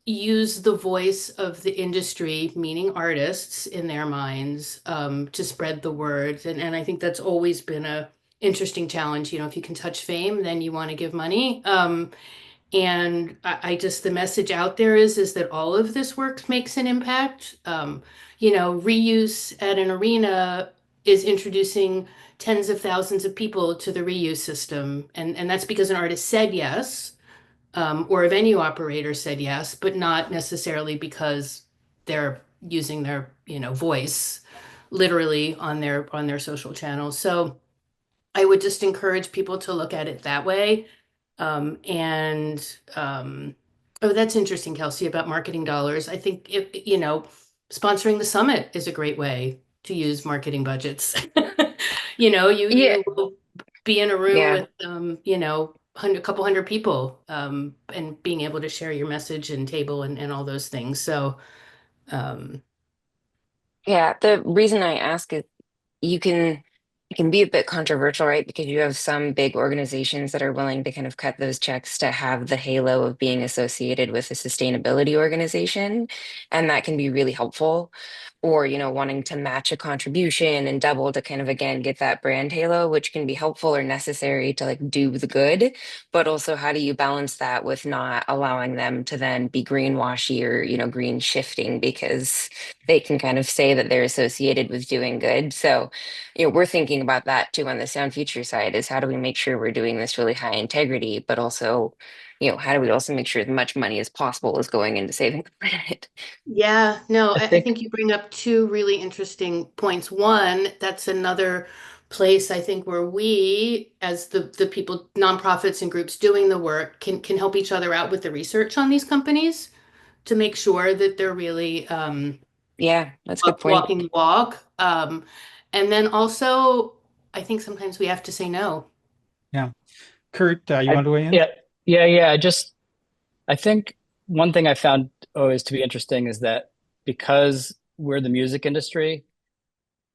use the voice of the industry, meaning artists in their minds, to spread the word. And I think that's always been a interesting challenge. You know, if you can touch fame, then you want to give money. And I just, the message out there is that all of this work makes an impact. You know, reuse at an arena is introducing tens of thousands of people to the reuse system. And that's because an artist said yes, or a venue operator said yes, but not necessarily because they're using their, you know, voice literally on their social channels. So I would just encourage people to look at it that way. Oh, that's interesting, Kelsey, about marketing dollars. I think you know, sponsoring the summit is a great way to use marketing budgets. You know, you will be in a room with you know, a couple hundred people, and being able to share your message and table and all those things. So Yeah, the reason I ask is you can it can be a bit controversial, right? Because you have some big organizations that are willing to kind of cut those checks to have the halo of being associated with a sustainability organization, and that can be really helpful. Or, you know, wanting to match a contribution and double to kind of again get that brand halo, which can be helpful or necessary to like do the good. But also, how do you balance that with not allowing them to then be greenwashy or, you know, green shifting because they can kind of say that they're associated with doing good. So, you know, we're thinking about that too on the Sound Future side is how do we make sure we're doing this really high integrity, but also, you know, how do we also make sure as much money as possible is going into saving the planet? yeah, no, I think you bring up two really interesting points. One, that's another place I think where we, as the people, nonprofits and groups doing the work, can help each other out with the research on these companies to make sure that they're really yeah, that's a good point. walking the walk. And then also, I think sometimes we have to say no. Yeah. Kurt, you want to weigh in? Yeah. I think one thing I found always to be interesting is that because we're the music industry,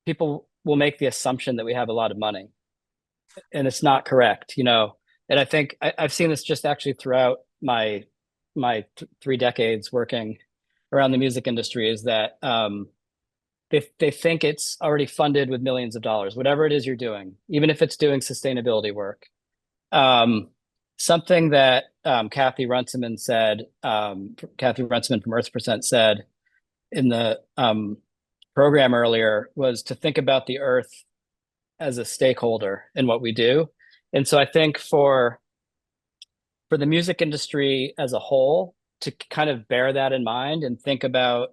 people will make the assumption that we have a lot of money, and it's not correct, you know. And I think I've seen this just actually throughout my 3 decades working around the music industry is that they think it's already funded with millions of dollars, whatever it is you're doing, even if it's doing sustainability work. Something that Kathy Runciman from Earth% said in the program earlier was to think about the Earth as a stakeholder in what we do. And so I think for the music industry as a whole to kind of bear that in mind and think about,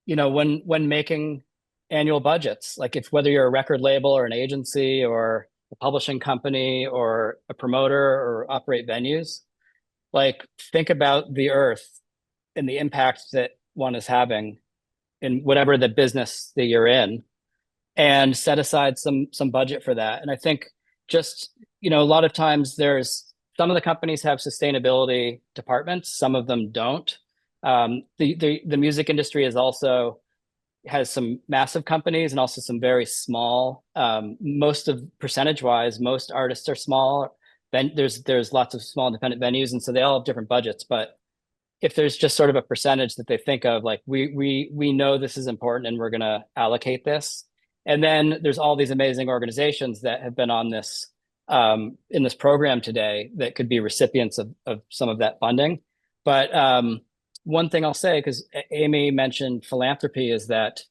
you know, when making annual budgets, like if whether you're a record label or an agency or a publishing company or a promoter or operate venues, like think about the Earth and the impact that one is having in whatever the business that you're in, and set aside some budget for that. And I think just, you know, a lot of times some of the companies have sustainability departments, some of them don't. The music industry has some massive companies and also some very small. Percentage wise, most artists are small. Then there's lots of small independent venues, and so they all have different budgets. But if there's just sort of a percentage that they think of, like we know this is important and we're going to allocate this, and then there's all these amazing organizations that have been on this in this program today that could be recipients of some of that funding. But one thing I'll say, because Amy mentioned philanthropy, is that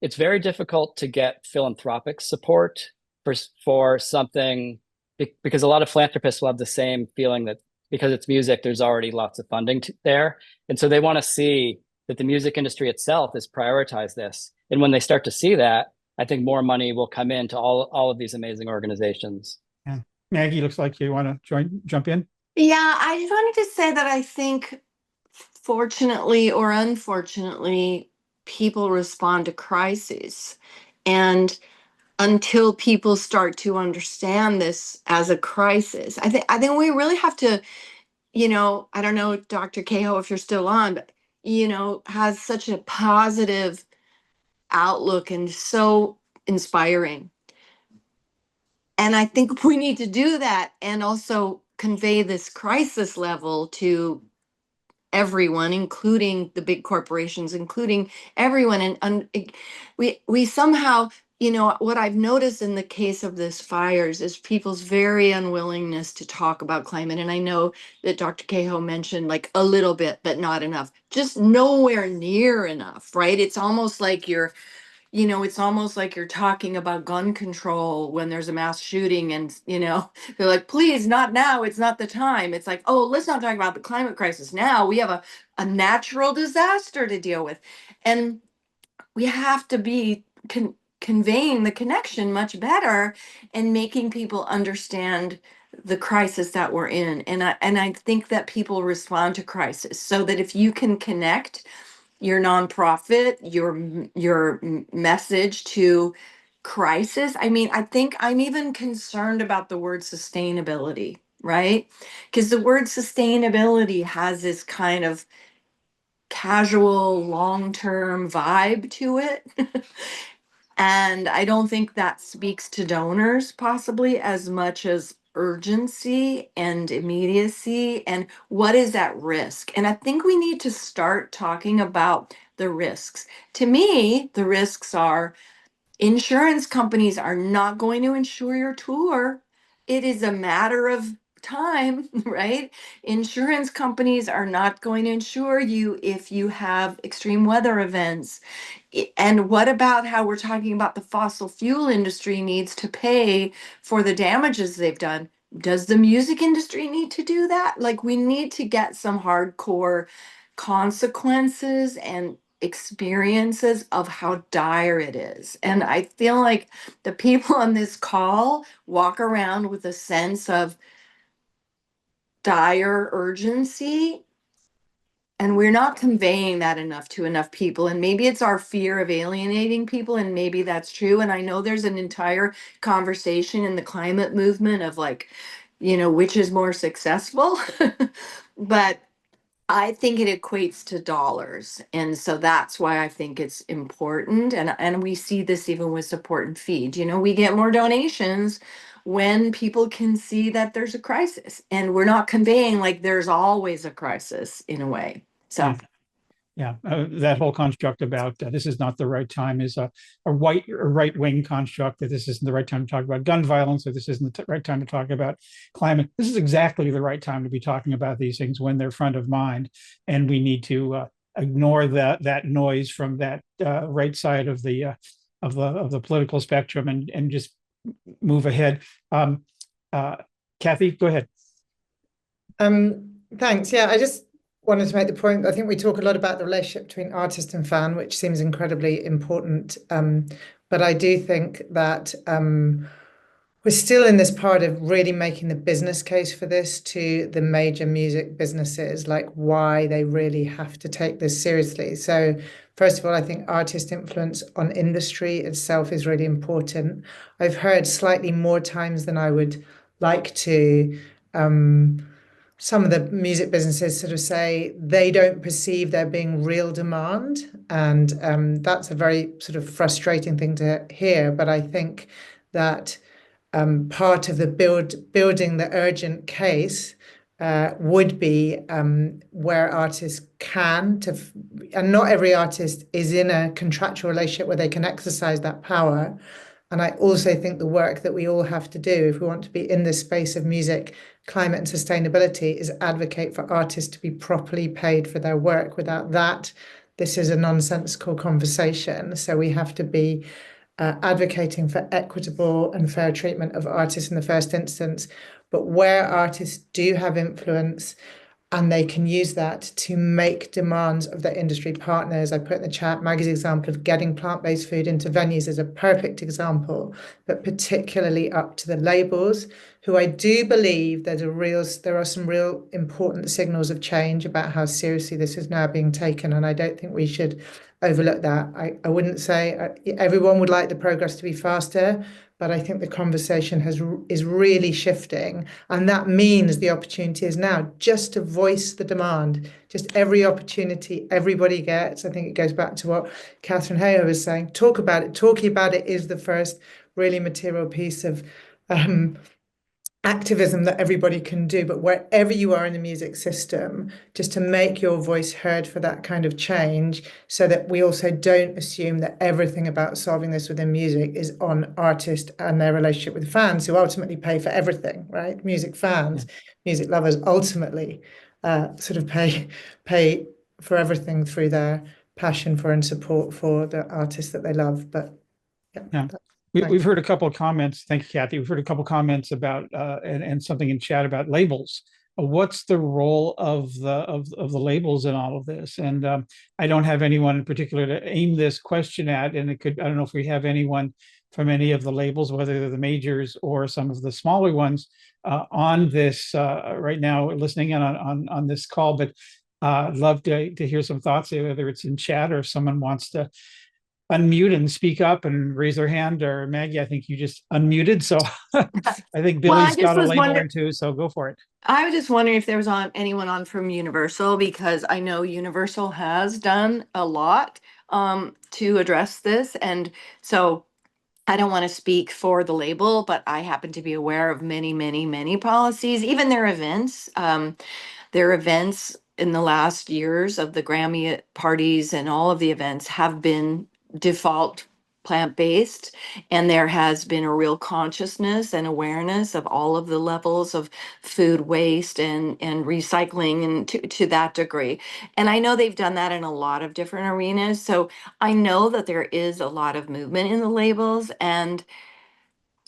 it's very difficult to get philanthropic support for something, because a lot of philanthropists will have the same feeling that because it's music, there's already lots of funding there. And so they want to see that the music industry itself has prioritized this. And when they start to see that, I think more money will come into all of these amazing organizations. Yeah. Maggie, looks like you want to jump in. Yeah, I just wanted to say that I think, fortunately or unfortunately, people respond to crises. And until people start to understand this as a crisis, I think we really have to, I don't know, Dr. Cahill, if you're still on, but has such a positive outlook and so inspiring. And I think we need to do that and also convey this crisis level to everyone, including the big corporations, including everyone. And we somehow, what I've noticed in the case of this fires is people's very unwillingness to talk about climate. And I know that Dr. Cahill mentioned like a little bit, but not enough, just nowhere near enough, right? It's almost like you're talking about gun control when there's a mass shooting and, they're like, please, not now. It's not the time. It's like, oh, let's not talk about the climate crisis now. We have a natural disaster to deal with. And we have to be conveying the connection much better and making people understand the crisis that we're in. And I think that people respond to crisis, so that if you can connect your nonprofit, your message to crisis. I mean, I think I'm even concerned about the word sustainability, right? Because the word sustainability has this kind of casual, long-term vibe to it. And I don't think that speaks to donors possibly as much as urgency and immediacy and what is at risk. And I think we need to start talking about the risks. To me, the risks are insurance companies are not going to insure your tour. It is a matter of time, right? Insurance companies are not going to insure you if you have extreme weather events. And what about how we're talking about the fossil fuel industry needs to pay for the damages they've done? Does the music industry need to do that? Like, we need to get some hardcore consequences and experiences of how dire it is. And I feel like the people on this call walk around with a sense of dire urgency, and we're not conveying that enough to enough people. And maybe it's our fear of alienating people, and maybe that's true. And I know there's an entire conversation in the climate movement of like, which is more successful. But I think it equates to dollars. And so that's why I think it's important. And we see this even with support and feed. We get more donations when people can see that there's a crisis. And we're not conveying like there's always a crisis in a way. So. Yeah, that whole construct about this is not the right time is a right-wing construct, that this isn't the right time to talk about gun violence, or this isn't the right time to talk about climate. This is exactly the right time to be talking about these things when they're front of mind, and we need to ignore that noise from that right side of the political spectrum and just move ahead. Kathy, go ahead. Thanks. Yeah, I just wanted to make the point. I think we talk a lot about the relationship between artist and fan, which seems incredibly important. But I do think that we're still in this part of really making the business case for this to the major music businesses, like why they really have to take this seriously. So first of all, I think artist influence on industry itself is really important. I've heard slightly more times than I would like to, some of the music businesses sort of say they don't perceive there being real demand. And that's a very sort of frustrating thing to hear. But I think that part of the building the urgent case would be where artists can, and not every artist is in a contractual relationship where they can exercise that power. And I also think the work that we all have to do if we want to be in this space of music, climate and sustainability is advocate for artists to be properly paid for their work. Without that, this is a nonsensical conversation. So we have to be advocating for equitable and fair treatment of artists in the first instance. But where artists do have influence, and they can use that to make demands of their industry partners. I put in the chat Maggie's example of getting plant-based food into venues is a perfect example, but particularly up to the labels, who I do believe there are some real important signals of change about how seriously this is now being taken, and I don't think we should overlook that. I wouldn't say everyone would like the progress to be faster, but I think the conversation is really shifting, and that means the opportunity is now just to voice the demand. Just every opportunity everybody gets. I think it goes back to what Catherine Hayhoe was saying. Talk about it. Talking about it is the first really material piece of activism that everybody can do. But wherever you are in the music system, just to make your voice heard for that kind of change, so that we also don't assume that everything about solving this within music is on artists and their relationship with fans, who ultimately pay for everything, right? Music fans, music lovers ultimately sort of pay for everything through their passion for and support for the artists that they love. But yeah. We've heard a couple of comments. Thank you, Kathy. We've heard a couple of comments about and something in chat about labels. What's the role of the labels in all of this? And I don't have anyone in particular to aim this question at. And I don't know if we have anyone from any of the labels, whether they're the majors or some of the smaller ones, on this right now, listening in on this call. But I'd love to hear some thoughts, whether it's in chat or if someone wants to unmute and speak up and raise their hand. Or Maggie, I think you just unmuted, so I think Billy's got a label in too, so go for it. I was just wondering if there was anyone on from Universal, because I know Universal has done a lot to address this, and so I don't want to speak for the label, but I happen to be aware of many policies, even their events. Their events in the last years of the Grammy parties and all of the events have been default plant-based, and there has been a real consciousness and awareness of all of the levels of food waste and recycling, and to that degree. And I know they've done that in a lot of different arenas, so I know that there is a lot of movement in the labels, and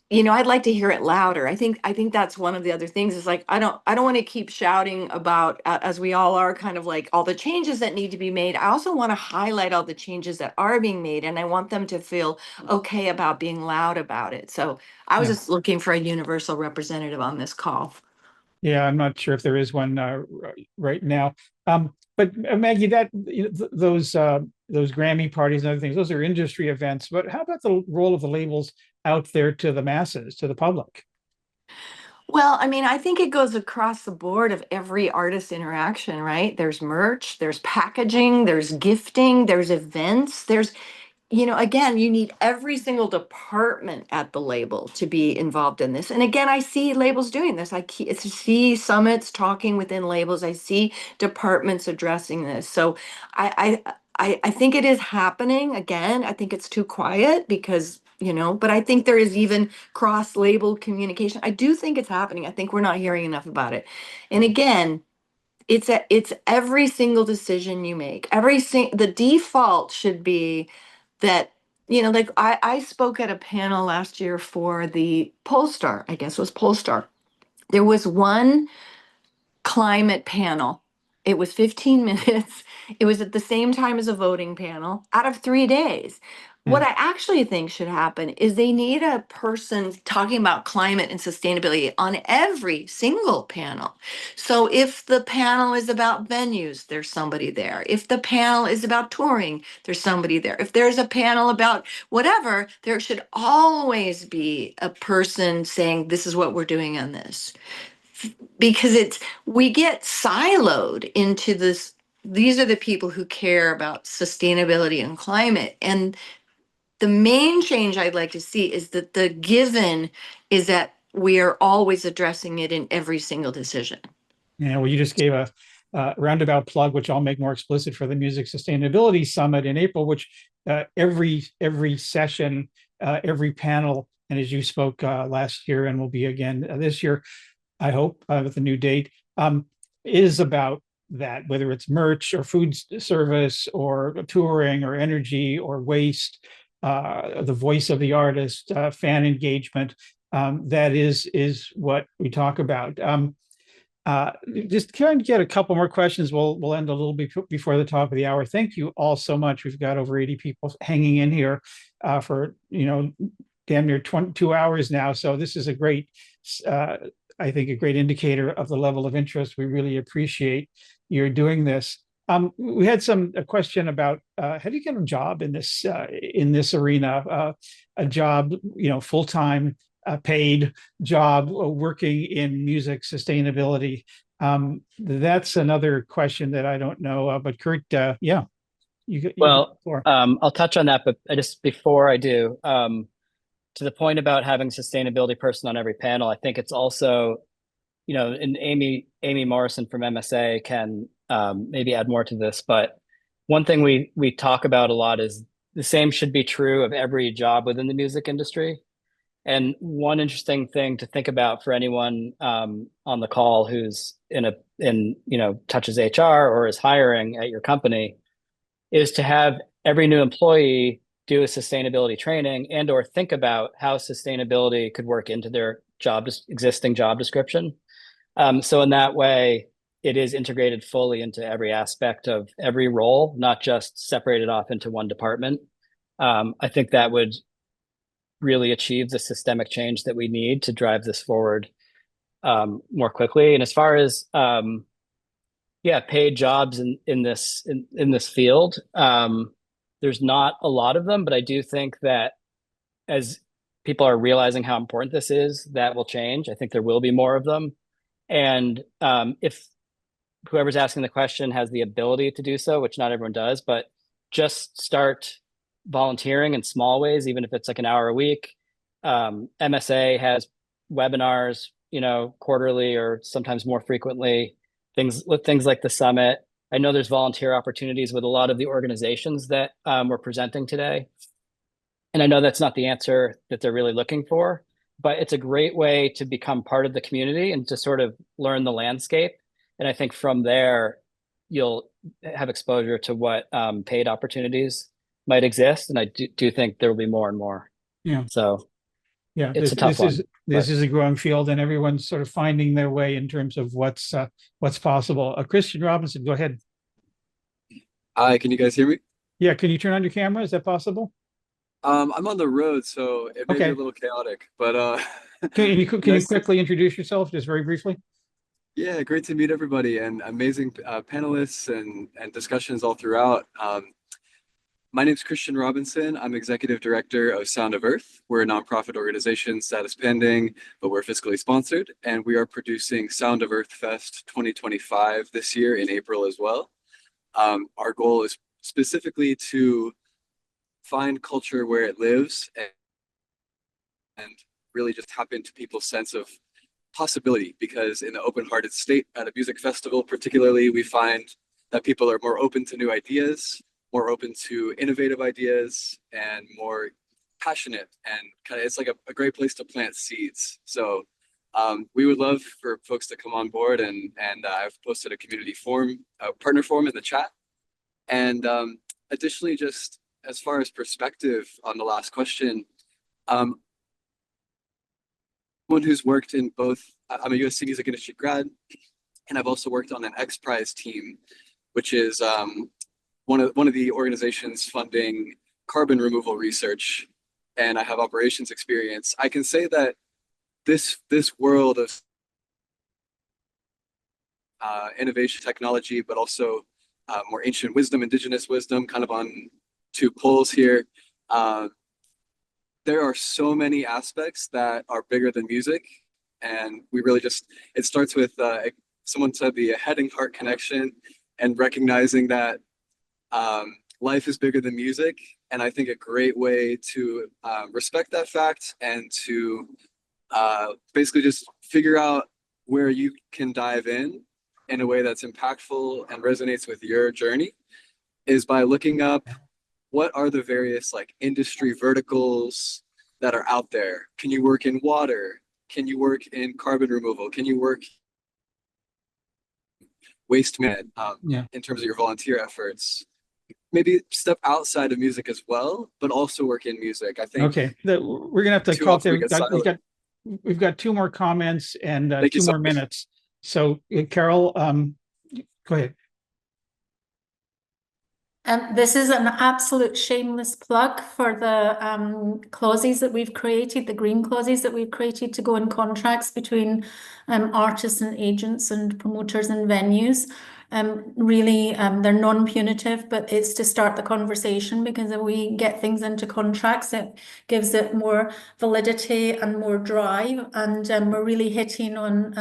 I'd like to hear it louder. I think that's one of the other things is like, I don't want to keep shouting about, as we all are, kind of like all the changes that need to be made. I also want to highlight all the changes that are being made, and I want them to feel okay about being loud about it. So I was just looking for a universal representative on this call. Yeah, I'm not sure if there is one right now. But Maggie, those Grammy parties and other things, those are industry events. But how about the role of the labels out there to the masses, to the public? Well, I mean, I think it goes across the board of every artist interaction, right? There's merch, there's packaging, there's gifting, there's events, there's, again, you need every single department at the label to be involved in this. And again, I see labels doing this. I see summits talking within labels. I see departments addressing this. So I think it is happening. Again, I think it's too quiet because, but I think there is even cross-label communication. I do think it's happening. I think we're not hearing enough about it. And again, it's every single decision you make. The default should be that, like I spoke at a panel last year for the Polestar, I guess it was Polestar. There was one climate panel. It was 15 minutes. It was at the same time as a voting panel out of 3 days. What I actually think should happen is they need a person talking about climate and sustainability on every single panel. So if the panel is about venues, there's somebody there. If the panel is about touring, there's somebody there. If there's a panel about whatever, there should always be a person saying, this is what we're doing on this. Because we get siloed into this. These are the people who care about sustainability and climate. And the main change I'd like to see is that the given is that we are always addressing it in every single decision. Yeah, well, you just gave a roundabout plug, which I'll make more explicit, for the Music Sustainability Summit in April, which every session every panel, and as you spoke last year and will be again this year, I hope, with a new date, is about that, whether it's merch or food service or touring or energy or waste, the voice of the artist, fan engagement. That is what we talk about. Just trying to get a couple more questions. We'll end a little bit before the top of the hour. Thank you all so much. We've got over 80 people hanging in here for damn near 22 hours now. So this is a great, I think, a great indicator of the level of interest. We really appreciate your doing this. We had a question about how do you get a job in this arena, a job, full-time, paid job working in music sustainability. That's another question that I don't know, but Kurt, yeah. I'll touch on that, but just before I do, to the point about having sustainability person on every panel, I think it's also, and Amy Morrison from MSA can maybe add more to this, but one thing we talk about a lot is the same should be true of every job within the music industry. And one interesting thing to think about for anyone on the call who's touches HR or is hiring at your company is to have every new employee do a sustainability training and or think about how sustainability could work into their existing job description. So in that way, it is integrated fully into every aspect of every role, not just separated off into one department. I think that would really achieve the systemic change that we need to drive this forward more quickly. And as far as paid jobs in this field, there's not a lot of them, but I do think that as people are realizing how important this is, that will change. I think there will be more of them. And if whoever's asking the question has the ability to do so, which not everyone does, but just start volunteering in small ways, even if it's like an hour a week. MSA has webinars, quarterly or sometimes more frequently, things like the summit. I know there's volunteer opportunities with a lot of the organizations that we're presenting today. And I know that's not the answer that they're really looking for, but it's a great way to become part of the community and to sort of learn the landscape. And I think from there, you'll have exposure to what paid opportunities might exist. And I do think there will be more and more. Yeah. So yeah, it's a tough one. This is a growing field and everyone's sort of finding their way in terms of what's possible. Christian Robinson, go ahead. Hi, can you guys hear me? Yeah, can you turn on your camera? Is that possible? I'm on the road, so it may be a little chaotic, but can you quickly introduce yourself just very briefly? Yeah, great to meet everybody and amazing panelists and discussions all throughout. My name is Christian Robinson. I'm Executive Director of Sound of Earth. We're a nonprofit organization, status pending, but we're fiscally sponsored, and we are producing Sound of Earth Fest 2025 this year in April as well. Our goal is specifically to find culture where it lives and really just tap into people's sense of possibility, because in the open-hearted state at a music festival particularly, we find that people are more open to new ideas, more open to innovative ideas, and more passionate, and kind of it's like a great place to plant seeds. So we would love for folks to come on board, and I've posted a community forum, a partner forum in the chat. And additionally, just as far as perspective on the last question, someone who's worked in both, I'm a USC music industry grad, and I've also worked on an X Prize team, which is one of the organizations funding carbon removal research, and I have operations experience. I can say that this world of innovation technology, but also more ancient wisdom, indigenous wisdom, kind of on two poles here. There are so many aspects that are bigger than music, and we really it starts with someone said the head and heart connection, and recognizing that life is bigger than music. And I think a great way to respect that fact and to basically just figure out where you can dive in a way that's impactful and resonates with your journey is by looking up what are the various like industry verticals that are out there? Can you work in water? Can you work in carbon removal? Can you work waste management in terms of your volunteer efforts? Maybe step outside of music as well, but also work in music. I think. Okay, we're gonna have to call it. We've got 2 more comments and 2 more minutes. So Carol, go ahead. This is an absolute shameless plug for the clauses that we've created, the green clauses that we've created to go in contracts between artists and agents and promoters and venues. Really, they're non-punitive, but it's to start the conversation, because if we get things into contracts, it gives it more validity and more drive. And we're really hitting on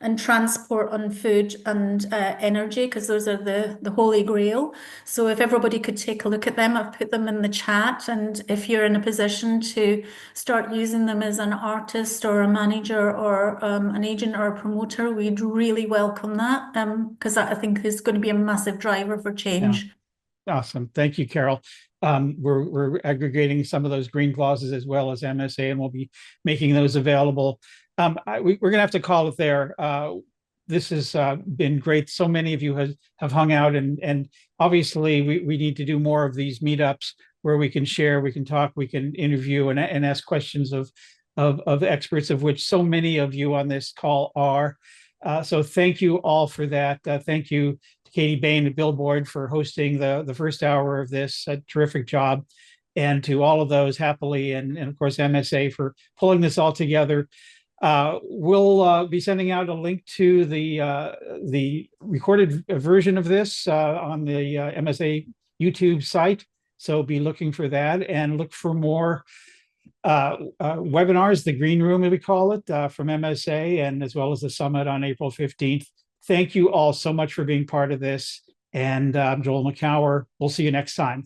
and transport on food and energy, because those are the holy grail. So if everybody could take a look at them, I've put them in the chat. And if you're in a position to start using them as an artist or a manager or an agent or a promoter, we'd really welcome that, because that I think is going to be a massive driver for change. Yeah. Awesome. Thank you, Carol. We're aggregating some of those green clauses as well as MSA, and we'll be making those available. We're going to have to call it there. This has been great. So many of you have hung out, and obviously we need to do more of these meetups where we can share, we can talk, we can interview and ask questions of experts, of which so many of you on this call are. So thank you all for that. Thank you to Katie Bain at Billboard for hosting the first hour of this. A terrific job. And to all of those, Happily, and of course MSA, for pulling this all together. We'll be sending out a link to the recorded version of this on the MSA YouTube site. So be looking for that, and look for more webinars, the green room, as we call it, from MSA, and as well as the summit on April 15th. Thank you all so much for being part of this. And I'm Joel McCower. We'll see you next time.